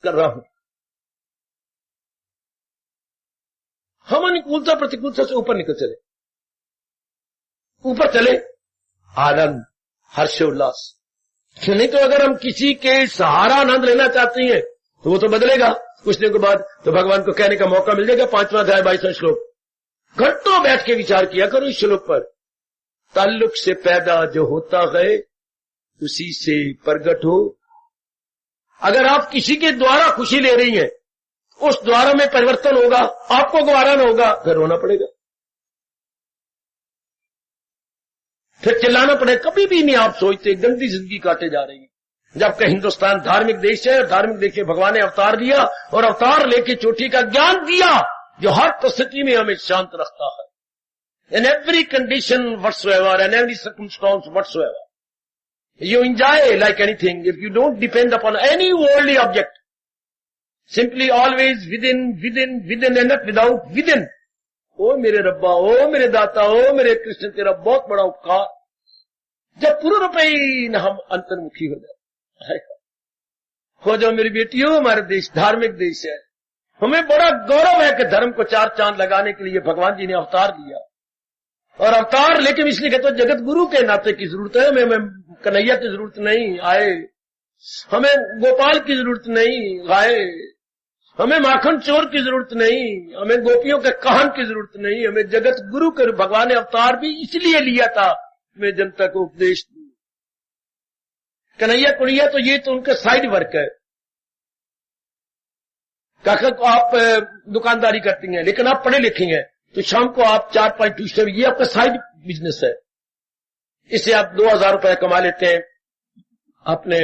कर रहा हूं, हम अनुकूलता प्रतिकूलता से ऊपर निकल चले, ऊपर चले आनंद हर्षोल्लास। नहीं तो अगर हम किसी के सहारा आनंद लेना चाहते हैं तो वो तो बदलेगा कुछ दिन के बाद, तो भगवान को कहने का मौका मिल जाएगा 5वां अध्याय 22वां श्लोक, घंटों बैठ के विचार किया करो इस श्लोक पर। ताल्लुक से पैदा जो होता है उसी से प्रगट हो। अगर आप किसी के द्वारा खुशी ले रही हैं, उस द्वारा में परिवर्तन होगा, आपको गवारा न होगा, फिर रोना पड़ेगा, फिर चिल्लाना पड़ेगा। कभी भी नहीं आप सोचते, गंदी जिंदगी काटे जा रही है। जबकि हिंदुस्तान धार्मिक देश है, धार्मिक देश में भगवान ने अवतार लिया और अवतार लेके चोटी का ज्ञान दिया जो हर परिस्थिति में हमें शांत रखता है। In every condition whatsoever and every circumstance whatsoever, you enjoy like anything if you don't depend upon any worldly object. Simply always within and not without, within. ओ मेरे रब्बा, ओ मेरे दाता, ओ मेरे कृष्ण, तेरा बहुत बड़ा उपकार। जब पूर्ण रूप में हम अंतर्मुखी हो जाए, हो जाओ मेरी बेटियों। हमारे देश धार्मिक देश है, हमें बड़ा गौरव है कि धर्म को चार चांद लगाने के लिए भगवान जी ने अवतार लिया। और अवतार लेकिन इसलिए कहते हो जगत गुरु के नाते की जरूरत है। हमें कन्हैया की जरूरत नहीं आए, हमें गोपाल की जरूरत नहीं आए, हमें माखन चोर की जरूरत नहीं, हमें गोपियों के कहन की जरूरत नहीं। हमें जगत गुरु के भगवान ने अवतार भी इसलिए लिया था, मैं जनता को उपदेश दूं। कन्हैया कुड़िया तो ये तो उनका साइड वर्क है। काका को आप दुकानदारी करती हैं, लेकिन आप पढ़े लिखे हैं, तो शाम को आप 4-5 ट्यूशन, ये आपका साइड बिजनेस है। इससे आप 2000 रुपए कमा लेते हैं अपने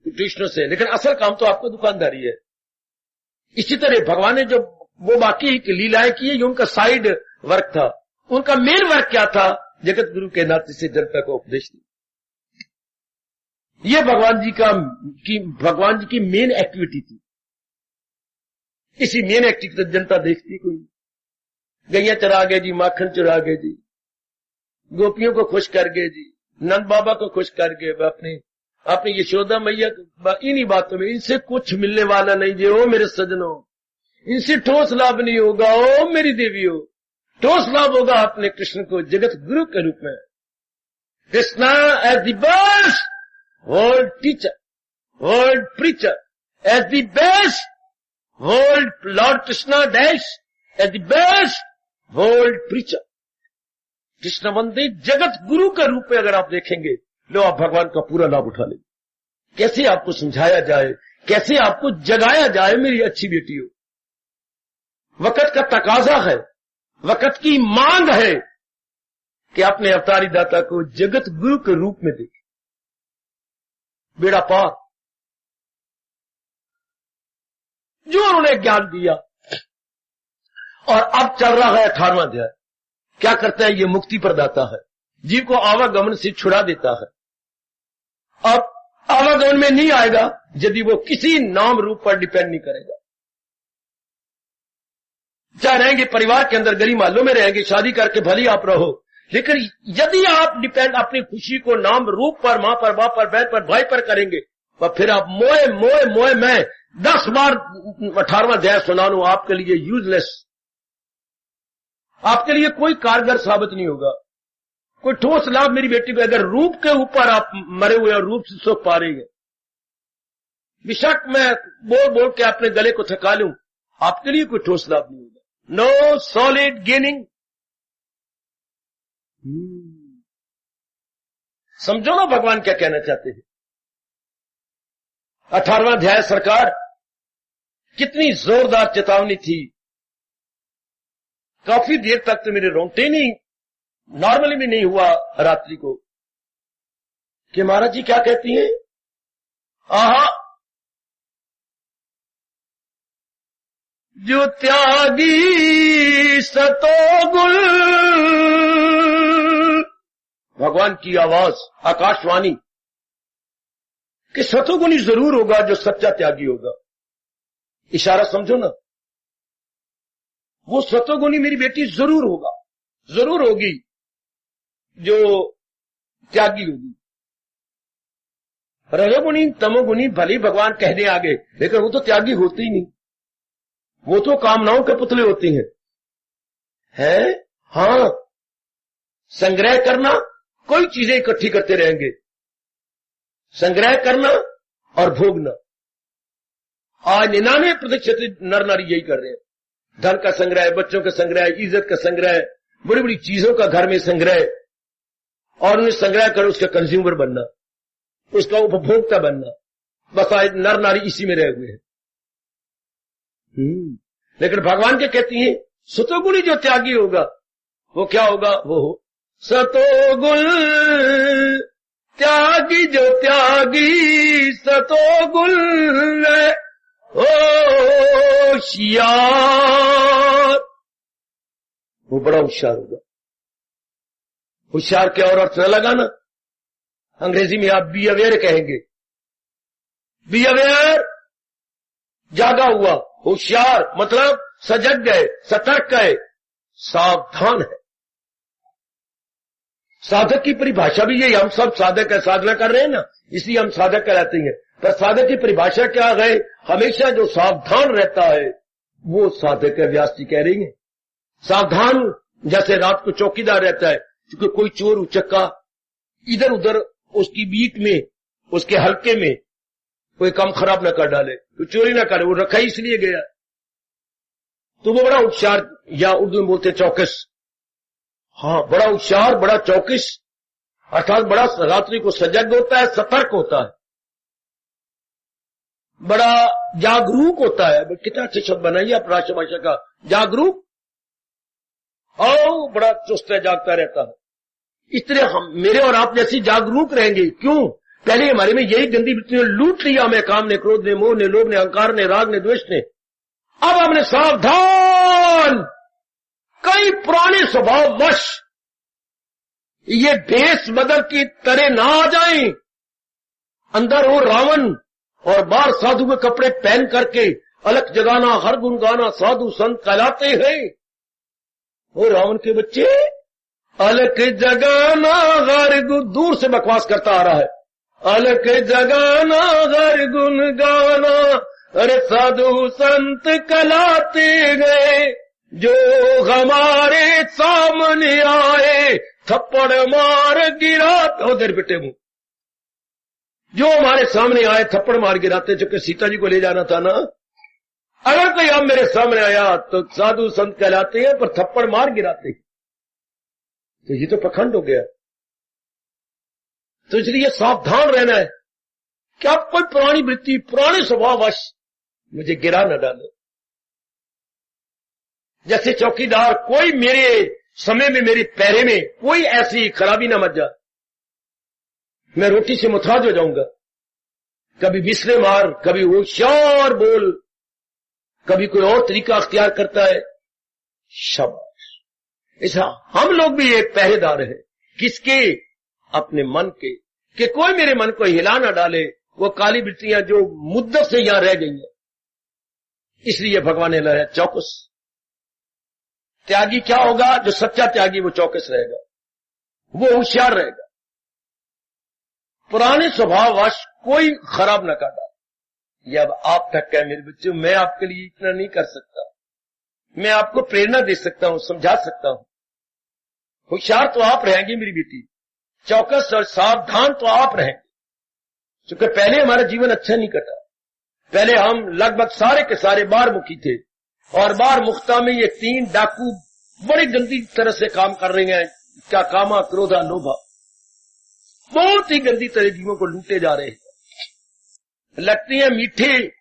ट्यूशनों से, लेकिन असल काम तो आपको दुकानदारी है। इसी तरह भगवान ने जो वो बाकी की लीलाएं की है, ये उनका साइड वर्क था। उनका मेन वर्क क्या था? जगत गुरु के नाते से जनता को उपदेश दिया। ये भगवान जी की मेन एक्टिविटी थी। इसी मेन एक्टिविटी जनता देखती कोई। गैया चरा गए जी, माखन चुरा गए जी, गोपियों को खुश कर गए जी, नंद बाबा को खुश कर गए, अपनी यशोदा मैया। इन्हीं बातों में इनसे कुछ मिलने वाला नहीं जी। ओ मेरे सजनों, इनसे ठोस लाभ नहीं होगा। ओ मेरी देवियों, ठोस लाभ होगा अपने कृष्ण को जगत गुरु के रूप में। Krishna as the best world teacher, world preacher, as the best world lord Krishna dash as the best world preacher. Krishna वंदे जगत गुरु के रूप में अगर आप देखेंगे, लो आप भगवान का पूरा लाभ उठा लेंगे। कैसे आपको समझाया जाए, कैसे आपको जगाया जाए मेरी अच्छी बेटियों। वक्त का तकाजा है, वक्त की मांग है कि अपने अवतारी दाता को जगत गुरु के रूप में देखें। बेड़ा पार जो उन्होंने ज्ञान दिया। और अब चल रहा है 18वां अध्याय। क्या करता है? ये मुक्ति प्रदाता है, जीव को आवागमन से छुड़ा देता है। अब आवागमन में नहीं आएगा यदि वो किसी नाम रूप पर डिपेंड नहीं करेगा। चाहे रहेंगे परिवार के अंदर, गली मोहल्लों में रहेंगे, शादी करके भली आप रहो, लेकिन यदि आप डिपेंड अपनी खुशी को नाम रूप पर, मां पर, बाप पर, बहन पर, भाई पर करेंगे, तो फिर आप मोए मैं 10 बार 18वां अध्याय सुना लूं, आपके लिए यूजलेस, आपके लिए कोई कारगर साबित नहीं होगा। कोई ठोस लाभ मेरी बेटी को, अगर रूप के ऊपर आप मरे हुए और रूप से सुख पा रही है, बेशक मैं बोल के अपने गले को थका लूं, आपके लिए कोई ठोस लाभ नहीं होगा। No solid gaining. समझो ना भगवान क्या कहना चाहते हैं। 18वां अध्याय सरकार, कितनी जोरदार चेतावनी थी। काफी देर तक तो मेरे रोंगटे नहीं, नॉर्मली भी नहीं हुआ रात्रि को, कि महाराज जी क्या कहती हैं। आहा, जो त्यागी सतोगुण, भगवान की आवाज, आकाशवाणी, कि सतोगुणी जरूर होगा जो सच्चा त्यागी होगा। इशारा समझो ना, वो सतोगुणी मेरी बेटी जरूर होगा, जरूर होगी जो त्यागी होगी। रजोगुणी तमोगुणी भले भगवान कहने आगे, लेकिन वो तो त्यागी होती ही नहीं, वो तो कामनाओं के पुतले होती हैं। है? हाँ, संग्रह करना, कोई चीजें इकट्ठी करते रहेंगे, संग्रह करना और भोगना। आज 99% नर नारी यही कर रहे हैं। धन का संग्रह, बच्चों का संग्रह, इज्जत का संग्रह, बड़ी बड़ी चीजों का घर में संग्रह, और उन्हें संग्रह कर उसका कंज्यूमर बनना, उसका उपभोक्ता बनना। बस आज नर नारी इसी में रह हुए हैं। लेकिन भगवान क्या कहती हैं, सतोगुणी जो त्यागी होगा वो क्या होगा, वो हो सतोगुण त्यागी, जो त्यागी सतोगुण होशियार, वो बड़ा होशियार होगा। होशियार क्या और अर्थ न लगाना, अंग्रेजी में आप बी अवेयर कहेंगे। बी अवेयर, जागा हुआ, होशियार मतलब सजग है, सतर्क है, सावधान है। साधक की परिभाषा भी यही, हम सब साधक है, साधना कर रहे हैं ना, इसलिए हम साधक कहलाते हैं। पर साधक की परिभाषा क्या है, हमेशा जो सावधान रहता है वो साधक है। व्यास जी कह रही है सावधान, जैसे रात को चौकीदार रहता है, क्योंकि कोई चोर उचक्का इधर उधर उसकी बीट में, उसके हल्के में कोई काम खराब न कर डाले, तो चोरी न करे, वो रखा ही इसलिए गया। तो वो बड़ा होशियार, या उर्दू में बोलते चौकस, हाँ बड़ा होशियार, बड़ा चौकस, अर्थात बड़ा रात्रि को सजग होता है, सतर्क होता है, बड़ा जागरूक होता है। कितना अच्छे शब्द बनाइए आप राष्ट्रभाषा का, जागरूक, और बड़ा चुस्त जागता रहता है। इस तरह हम, मेरे और आप जैसी जागरूक रहेंगे। क्यों, पहले हमारे में यही गंदी वृत्तियों ने लूट लिया, हमें काम ने, क्रोध ने, मोह ने, लोभ ने, अहंकार ने, राग ने, द्वेष ने। अब हमने सावधान, कई पुराने स्वभाव वश ये भेष बदल की तरह ना आ जाएं, अंदर हो रावण और बाहर साधु के कपड़े पहन करके अलख जगाना, हर गुण गाना, साधु संत कहलाते हैं। वो रावण के बच्चे अलख जगाना हर गुण, दूर से बकवास करता आ रहा है, अलख जगाना हर गुण गाना, अरे साधु संत कहलाते गए, जो हमारे सामने आए थप्पड़ मार गिराते, उधर बेटे मुंह, जो हमारे सामने आए थप्पड़ मार गिराते। चूंकि सीता जी को ले जाना था ना, अगर कोई अब मेरे सामने आया तो साधु संत कहलाते हैं, पर थप्पड़ मार गिराते, तो ये तो पखंड हो गया। तो इसलिए सावधान रहना है कि आप कोई पुरानी वृत्ति, पुराने स्वभाववश मुझे गिरा न डाले। जैसे चौकीदार, कोई मेरे समय में, मेरे पैरे में कोई ऐसी खराबी ना मच जाए, मैं रोटी से मुथाज हो जाऊंगा। कभी बिस्ले मार, कभी होशियार बोल, कभी कोई और तरीका अख्तियार करता है, शाबाश। ऐसा हम लोग भी एक पहरेदार है, किसके, अपने मन के, कि कोई मेरे मन को हिला ना डाले, वो काली वृत्तियां जो मुद्दत से यहां रह गई हैं। इसलिए भगवान ने लाया चौकस। त्यागी क्या होगा, जो सच्चा त्यागी वो चौकस रहेगा, वो होशियार रहेगा, पुराने स्वभाववश कोई खराब न कर डाले। ये अब आप तक है मेरे बच्चों, मैं आपके लिए इतना नहीं कर सकता, मैं आपको प्रेरणा दे सकता हूं, समझा सकता हूं। होशियार तो आप रहेंगी मेरी बेटी, चौकस और सावधान तो आप रहेंगे। क्योंकि पहले हमारा जीवन अच्छा नहीं कटा, पहले हम लगभग सारे के सारे बाहर मुखी थे, और बाहर मुख्ता में ये 3 डाकू बड़ी गंदी तरह से काम कर रहे हैं। क्या, कामा, क्रोधा, लोभा, बहुत ही गंदी तरह जीवों को लूटे जा रहे हैं। लगती हैं मीठे,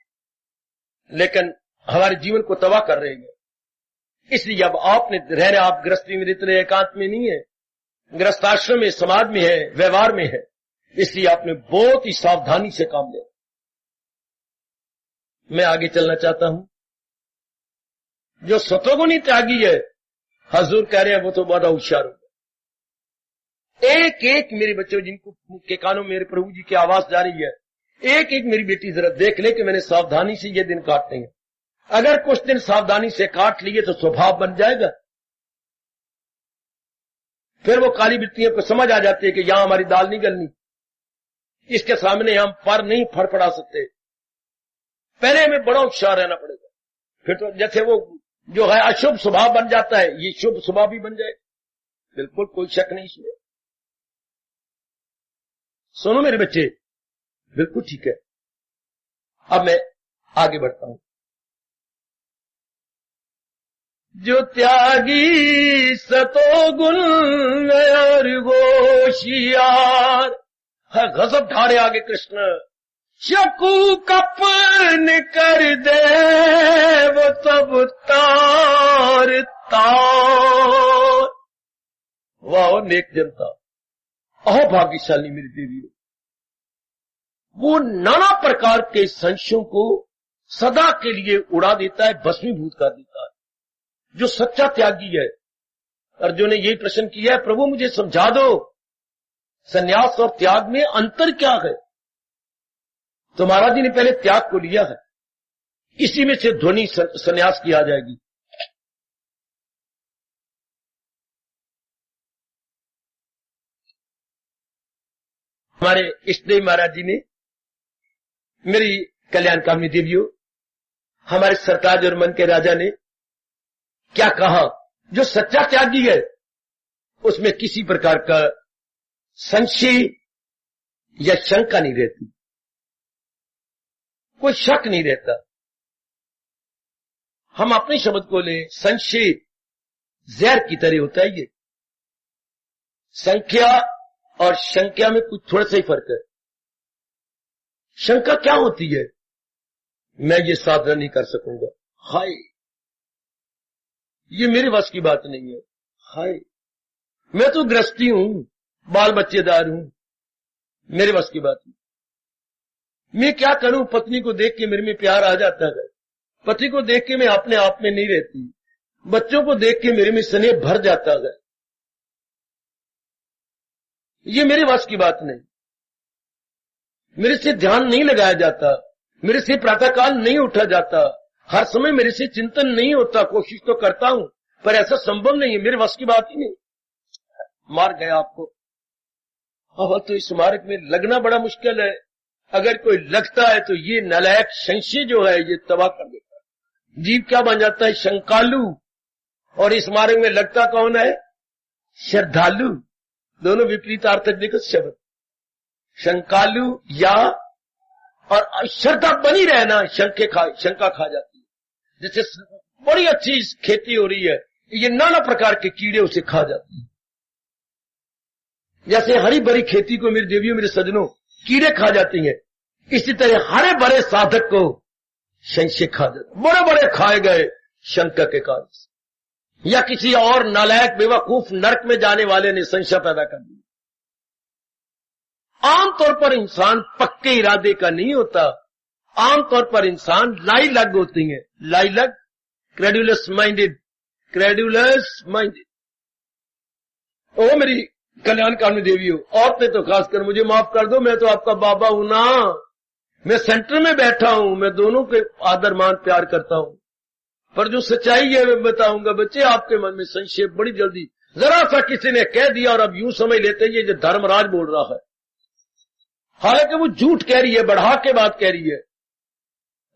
लेकिन हमारे जीवन को तबाह कर रहे हैं। इसलिए अब आपने रहना, आप गृहस्थी में इतने एकांत में नहीं है, गृहस्थाश्रम में, समाज में है, व्यवहार में है, इसलिए आपने बहुत ही सावधानी से काम लिया। मैं आगे चलना चाहता हूं। जो सतोगुणी त्यागी है, हजूर कह रहे हैं, वो तो बड़ा होशियार होगा। एक एक मेरे बच्चों, जिनको के कानों में मेरे प्रभु जी की आवाज जा रही है, एक एक मेरी बेटी जरा देख ले कि मैंने सावधानी से ये दिन काटते हैं। अगर कुछ दिन सावधानी से काट लिए तो स्वभाव बन जाएगा। फिर वो काली वृत्तियों को समझ आ जाती है कि यहां हमारी दाल नहीं गलनी, इसके सामने हम पर नहीं फड़फड़ा सकते। पहले हमें बड़ा होशियार रहना पड़ेगा, फिर तो जैसे वो जो है अशुभ स्वभाव बन जाता है, ये शुभ स्वभाव भी बन जाए, बिल्कुल कोई शक नहीं इसमें। सुनो मेरे बच्चे, बिल्कुल ठीक है। अब मैं आगे बढ़ता हूं। जो त्यागी सतो गुण और होशियार है। गजब ढारे आगे कृष्ण। शकू कपन कर दे वो तब तार तार। वाह नेक जनता, अहो भाग्यशाली मेरी देवियों। वो नाना प्रकार के संशयों को सदा के लिए उड़ा देता है, भस्मीभूत कर देता है। जो सच्चा त्यागी है, अर्जुन ने यही प्रश्न किया है, प्रभु मुझे समझा दो संन्यास और त्याग में अंतर क्या है। तो महाराज जी ने पहले त्याग को लिया है, इसी में से ध्वनि संन्यास की आ जाएगी। हमारे इष्टदेव महाराज जी ने, मेरी कल्याणकामिनी देवियों, हमारे सरताज और मन के राजा ने क्या कहा, जो सच्चा त्यागी है उसमें किसी प्रकार का संशय या शंका नहीं रहती, कोई शक नहीं रहता। हम अपने शब्द को ले, संशय जहर की तरह होता है। ये संख्या और शंका में कुछ थोड़ा सा ही फर्क है। शंका क्या होती है, मैं ये साधना नहीं कर सकूंगा, हाय ये मेरे वश की बात नहीं है, हाय मैं तो गृहस्थी हूं, बाल बच्चेदार हूं, मेरे वश की बात नहीं। मैं क्या करूं, पत्नी को देख के मेरे में प्यार आ जाता है, पति को देख के मैं अपने आप में नहीं रहती, बच्चों को देख के मेरे में स्नेह भर जाता है, ये मेरे वश की बात नहीं। मेरे से ध्यान नहीं लगाया जाता, मेरे से प्रातःकाल नहीं उठा जाता, हर समय मेरे से चिंतन नहीं होता, कोशिश तो करता हूं पर ऐसा संभव नहीं है, मेरे वश की बात ही नहीं। मार गया आपको। अब तो इस मार्ग में लगना बड़ा मुश्किल है, अगर कोई लगता है तो ये नालायक संशय जो है ये तबाह कर देता है। जीव क्या बन जाता है, शंकालु, और इस मार्ग में लगता कौन है, श्रद्धालु। दोनों विपरीत अर्थक देखो शब्द, शंकालु या, और श्रद्धा बनी रहना शंका खा जाती है। जैसे बड़ी अच्छी खेती हो रही है, ये नाना प्रकार के कीड़े उसे खा जाते हैं। जैसे हरी भरी खेती को मेरी देवियों मेरे सज्जनों कीड़े खा जाती हैं, इसी तरह हरे भरे साधक को संशय खा जाते, बड़े बड़े खाए गए शंका के कारण, या किसी और नालायक बेवकूफ नरक में जाने वाले ने संशय पैदा कर दी। आमतौर पर इंसान पक्के इरादे का नहीं होता, आमतौर पर इंसान लाई लग होती है, लाई लग, क्रेडुलस माइंडेड, क्रेडुलस माइंडेड। ओ मेरी कल्याणकामिनी देवियों, औरतें तो खासकर मुझे माफ कर दो, मैं तो आपका बाबा हूं ना, मैं सेंटर में बैठा हूं, मैं दोनों के आदर मान प्यार करता हूं, पर जो सच्चाई है मैं बताऊंगा। बच्चे आपके मन में संशय बड़ी जल्दी, जरा सा किसी ने कह दिया और अब यूं समझ लेते हैं ये जो धर्मराज बोल रहा है, हालांकि वो झूठ कह रही है, बढ़ा के बात कह रही है।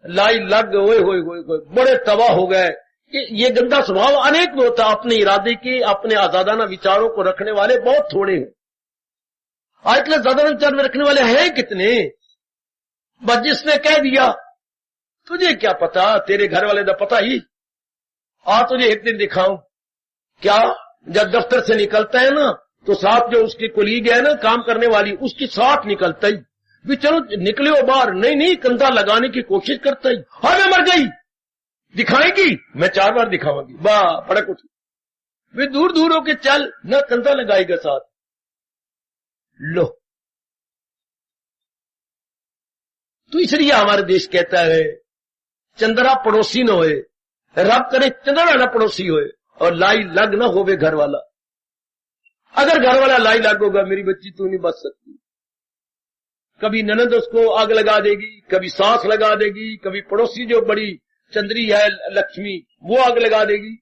लाई लग ओए होए होए बड़े तबाह हो गए। ये गंदा स्वभाव अनेक में होता, अपने इरादे के, अपने आजादाना विचारों को रखने वाले बहुत थोड़े हैं। आजकल आजादाना विचार में रखने वाले हैं कितने, बस जिसने कह दिया तुझे क्या पता, तेरे घर वाले का पता ही, आ तुझे एक दिन दिखाऊं क्या। जब दफ्तर से निकलता है ना तो साथ जो उसकी कुलीग है ना काम करने वाली, उसकी साथ निकलता ही भी, चलो निकले हो बाहर, नहीं कंधा लगाने की कोशिश करता ही, हाँ मैं मर गई, दिखाएगी, मैं 4 बार दिखाऊंगी, वाह बड़ा कुछ वे दूर दूर होके चल, न कंधा लगाएगा साथ। लो, तो इसलिए हमारे देश कहता है चंद्रा पड़ोसी न होए, रब करे चंद्रा न पड़ोसी होए, और लाई लग न होवे घर वाला। अगर घर वाला लाई लग होगा, मेरी बच्ची तू नहीं बच सकती। कभी ननद उसको आग लगा देगी, कभी सास लगा देगी, कभी पड़ोसी जो बड़ी चंद्री है लक्ष्मी वो आग लगा देगी।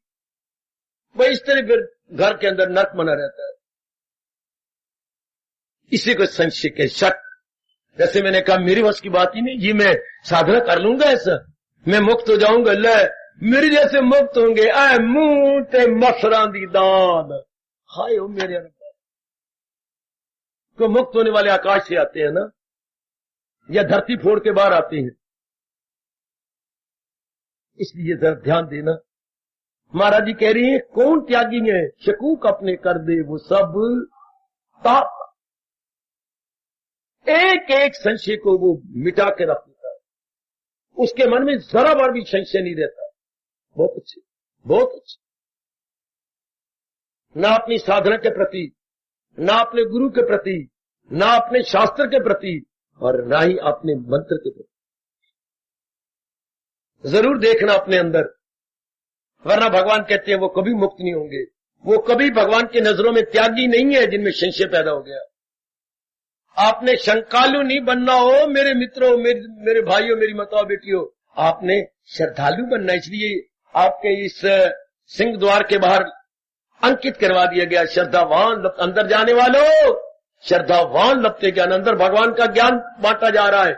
भाई इस तरह फिर घर के अंदर नर्क बना रहता है। इसी को संशय के शक, जैसे मैंने कहा मेरी वश की बात ही नहीं, ये मैं साधना कर लूंगा ऐसा, मैं मुक्त हो जाऊंगा, ले मेरी जैसे मुक्त होंगे ऐ मुंह ते मसरा दी दाद, हाय हो मेरे को मुक्त होने वाले आकाश से आते हैं ना, या धरती फोड़ के बाहर आते हैं। इसलिए जरा ध्यान देना, महाराज जी कह रही है कौन त्यागी है? शकूक अपने कर दे वो सब ताप। एक एक संशय को वो मिटा के रख देता है, उसके मन में जरा बार भी संशय नहीं रहता। बहुत अच्छे, बहुत अच्छे। ना अपनी साधना के प्रति, ना अपने गुरु के प्रति, ना अपने शास्त्र के प्रति, और ना ही अपने मंत्र के प्रति। जरूर देखना अपने अंदर, वरना भगवान कहते हैं वो कभी मुक्त नहीं होंगे। वो कभी भगवान की नजरों में त्यागी नहीं है जिनमें संशय पैदा हो गया। आपने शंकालु नहीं बनना हो मेरे मित्रों, मेरे भाइयों, मेरी माताओं, बेटियों, आपने श्रद्धालु बनना। इसलिए आपके इस सिंह द्वार के बाहर अंकित करवा दिया गया, श्रद्धावान अंदर जाने वालों, श्रद्धावान लपते ज्ञान। अंदर भगवान का ज्ञान बांटा जा रहा है,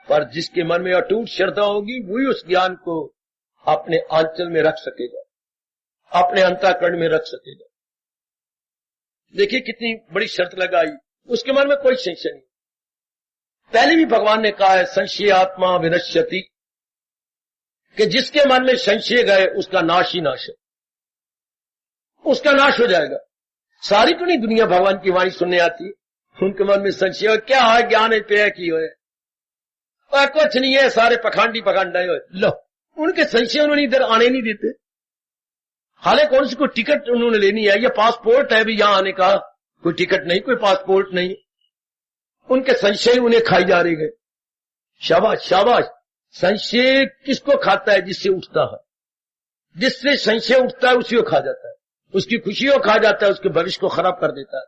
पर जिसके मन में अटूट श्रद्धा होगी वही उस ज्ञान को अपने आंचल में रख सकेगा, अपने अंतःकरण में रख सकेगा। देखिए कितनी बड़ी शर्त लगाई, उसके मन में कोई संशय नहीं। पहले भी भगवान ने कहा है संशय आत्मा विनश्यति, कि जिसके मन में संशय गए उसका नाश ही नाश है, उसका नाश हो जाएगा। सारी तो नहीं दुनिया भगवान की वाणी सुनने आती, उनके मन में संशय हो, क्या है ज्ञान है पे की हो, कुछ नहीं है, सारे पखंडी पखंड है। लो, उनके संशय उन्होंने इधर आने नहीं देते। हालांकि कौन सी कोई टिकट उन्होंने लेनी है, या पासपोर्ट है भी यहां आने का, कोई टिकट नहीं, कोई पासपोर्ट नहीं, उनके संशय उन्हें खाई जा रहे गए। शाबाश शाबाश। संशय किसको खाता है? जिससे उठता है, जिससे संशय उठता है उसी को खा जाता है, उसकी खुशी को खा जाता है, उसके भविष्य को खराब कर देता है।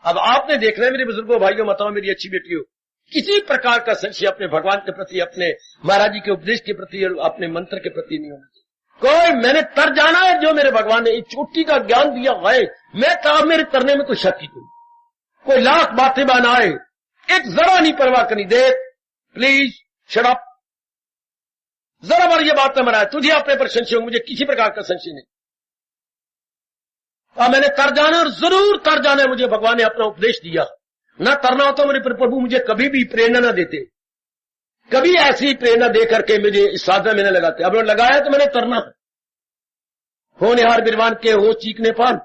अब आपने देखना है मेरे बुजुर्गों, भाइयों, माताओं, मेरी अच्छी बेटियों, किसी प्रकार का संशय अपने भगवान के प्रति, अपने महाराज जी के उपदेश के प्रति और अपने मंत्र के प्रति नहीं होना चाहिए। कोई मैंने तर जाना है, जो मेरे भगवान ने इस चोटी का ज्ञान दिया है, मैं तब मेरे तरने में कोई शक ही नहीं। कोई लाख बातें बनाए, एक जरा नहीं परवाह करनी। देख प्लीज शट अप, जरा बार ये बात न बनाए, तुझे अपने पर संशय हो, मुझे किसी प्रकार का संशय नहीं। अब मैंने तर जाना और जरूर तर जाना है, मुझे भगवान ने अपना उपदेश दिया। ना तरना होता मेरे प्रभु मुझे कभी भी प्रेरणा न देते, कभी ऐसी प्रेरणा दे करके मुझे इस साधना में न लगाते। अब लगाया तो मैंने तरना है। होनहार बिरवान के हो चीखने पान,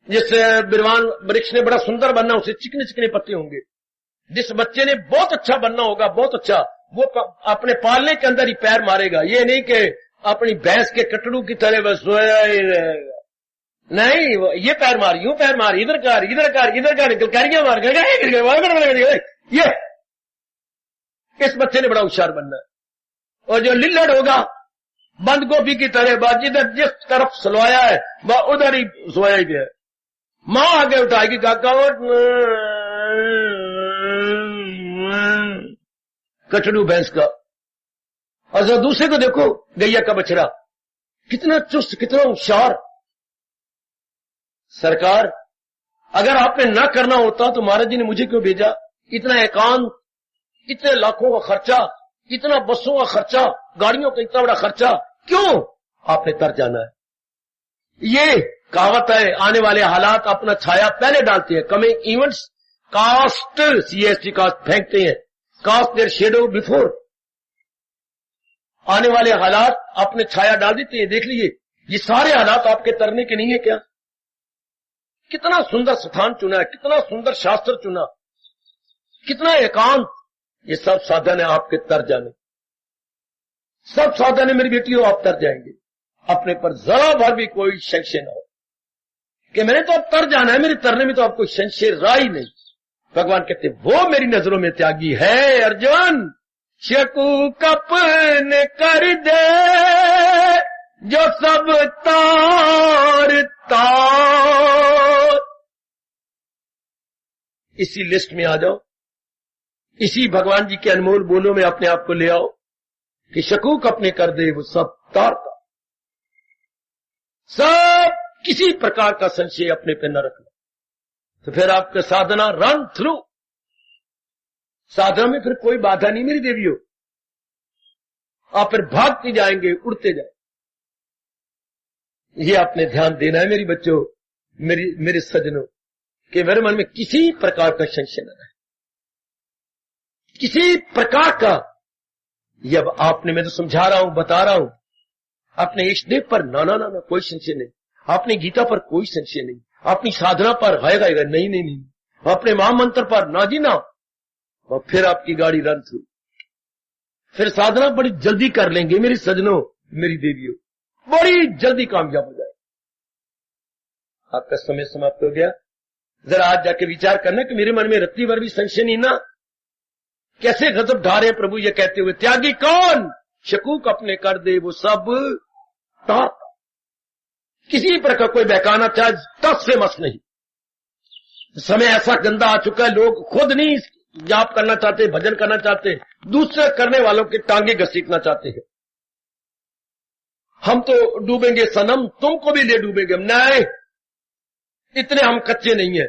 जिस बिरवान वृक्ष ने बड़ा सुंदर बनना, उसे चिकने चिकने पत्ते होंगे। जिस बच्चे ने बहुत अच्छा बनना होगा, बहुत अच्छा, वो अपने पालने के अंदर ही पैर मारेगा। ये नहीं कि अपनी भैंस के कटड़ू की तरह बस सोया ही रहेगा, नहीं, ये पैर मार, यूं पैर मार, इधर कर, इधर कर, इधर कर, गलकारियां मार, ये इस बच्चे ने बड़ा होशियार बनना है। और जो लिल्लड़ होगा बंद गोभी की तरह, जिधर जिस तरफ सलवाया है वह उधर ही सोया ही गया। मां आगे उठाएगी काका और कटड़ू भैंस का, और जो दूसरे को देखो गैया का बछड़ा, कितना चुस्त, कितना होशियार। सरकार अगर आपने ना करना होता तो महाराज जी ने मुझे क्यों भेजा? इतना एकांत, इतने लाखों का खर्चा, इतना बसों का खर्चा, गाड़ियों का इतना बड़ा खर्चा, क्यों? आपने तर जाना है। ये कहावत है, आने वाले हालात अपना छाया पहले डालते हैं। Coming events cast, CST cast फेंकते हैं, कास्ट देयर शेडो बिफोर। आने वाले हालात अपने छाया डाल देते हैं। देख लीजिए, ये सारे हालात आपके तरने के नहीं है क्या? कितना सुंदर स्थान चुना है, कितना सुंदर शास्त्र चुना, कितना एकांत। ये सब साधन है आपके तर जाने, सब साधन है मेरी बेटियों, आप तर जाएंगे। अपने पर जरा भर भी कोई संशय न हो कि मैंने तो अब तर जाना है, मेरे तरने में तो आपको संशय राय नहीं। भगवान कहते वो मेरी नजरों में त्यागी है अर्जुन। शकूक अपने कर दे जो सब तार तार। इसी लिस्ट में आ जाओ, इसी भगवान जी के अनमोल बोलों में अपने आप को ले आओ कि शकूक अपने कर दे वो सब तार तार। सब किसी प्रकार का संशय अपने पे न रखना, तो फिर आपका साधना रन थ्रू। साधना में फिर कोई बाधा नहीं मेरी देवियों, आप फिर भागते जाएंगे, उड़ते जाएंगे। ये आपने ध्यान देना है मेरी बच्चों, मेरे सज्जनों, कि मेरे मन में किसी प्रकार का संशय न रहे, किसी प्रकार का। ये अब आपने, मैं तो समझा रहा हूं, बता रहा हूं, अपने इष्टदेव पर ना कोई संशय नहीं, अपनी गीता पर कोई संशय नहीं, अपनी साधना पर है नहीं, अपने महामंत्र पर ना जी ना, और फिर आपकी गाड़ी रन थ्रू, फिर साधना बड़ी जल्दी कर लेंगे मेरे सजनों, मेरी देवियों, बड़ी जल्दी कामयाब हो जाए। आपका समय समाप्त हो गया। जरा आज जाके विचार करना कि मेरे मन में रत्ती भर भी संशय नहीं ना। कैसे गजब ढा रहे प्रभु ये कहते हुए, त्यागी कौन, शकूक अपने कर दे वो सब तात। किसी प्रकार कोई बहकाना चाहे तस से मस नहीं। समय ऐसा गंदा आ चुका है, लोग खुद नहीं जाप करना चाहते, भजन करना चाहते, दूसरे करने वालों के टांगे घसीटना चाहते हैं। हम तो डूबेंगे सनम, तुमको भी ले डूबेंगे। नहीं, इतने हम कच्चे नहीं है।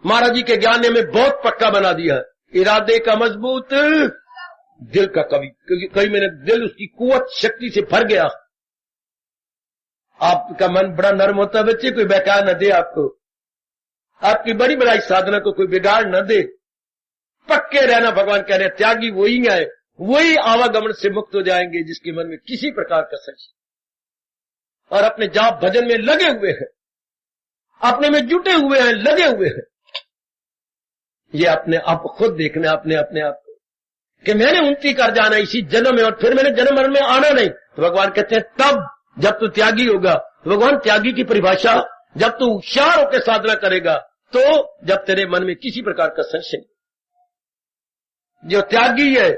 महाराज जी के ज्ञान ने हमें बहुत पक्का बना दिया है। इरादे का मजबूत, दिल का कभी मैंने दिल उसकी कुवत शक्ति से भर गया। आपका मन बड़ा नर्म होता है बच्चे, कोई बेकार न दे आपको, आपकी बड़ी बड़ाई साधना को कोई बिगाड़ न दे। पक्के रहना, भगवान कह रहे त्यागी वही है, वही आवागमन से मुक्त हो जाएंगे जिसके मन में किसी प्रकार का संशय, और अपने जाप भजन में लगे हुए हैं, अपने में जुटे हुए हैं, लगे हुए हैं। ये अपने आप खुद देखना, अपने आप कि मैंने उन्नति कर जाना इसी जन्म में, और फिर मैंने जन्म मरण में आना नहीं। तो भगवान कहते हैं तब जब तू त्यागी होगा। तो भगवान त्यागी की परिभाषा, जब तू होशियार होकर साधना करेगा, तो जब तेरे मन में किसी प्रकार का संशय। जो त्यागी है,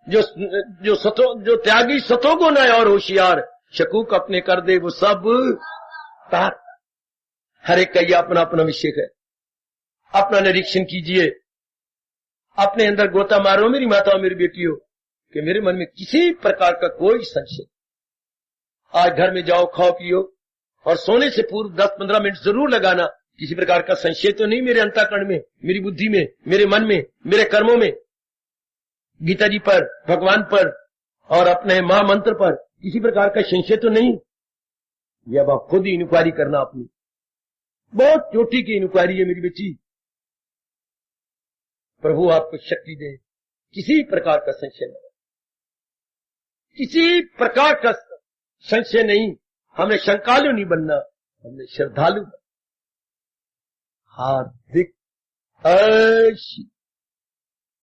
जो त्यागी सतोगुण है और होशियार, शकूक अपने कर दे वो सब तार। हर एक का ये अपना अपना विषय है। अपना निरीक्षण कीजिए, अपने अंदर गोता मारो मेरी माताओं, मेरी बेटियों, कि मेरे मन में किसी प्रकार का कोई संशय। आज घर में जाओ, खाओ पियो, और सोने से पूर्व 10-15 मिनट जरूर लगाना। किसी प्रकार का संशय तो नहीं मेरे अंतःकरण में, मेरी बुद्धि में, मेरे मन में, मेरे कर्मों में, गीता जी पर, भगवान पर और अपने महामंत्र पर किसी प्रकार का संशय तो नहीं। ये अब आप खुद ही इंक्वायरी करना अपनी, बहुत चोटी की इंक्वायरी है मेरी बेटी। प्रभु आपको शक्ति दे, किसी प्रकार का संशय नहीं, किसी प्रकार का संशय नहीं। हमें शंकालु नहीं बनना, हमें श्रद्धालु बनना। हार्दिक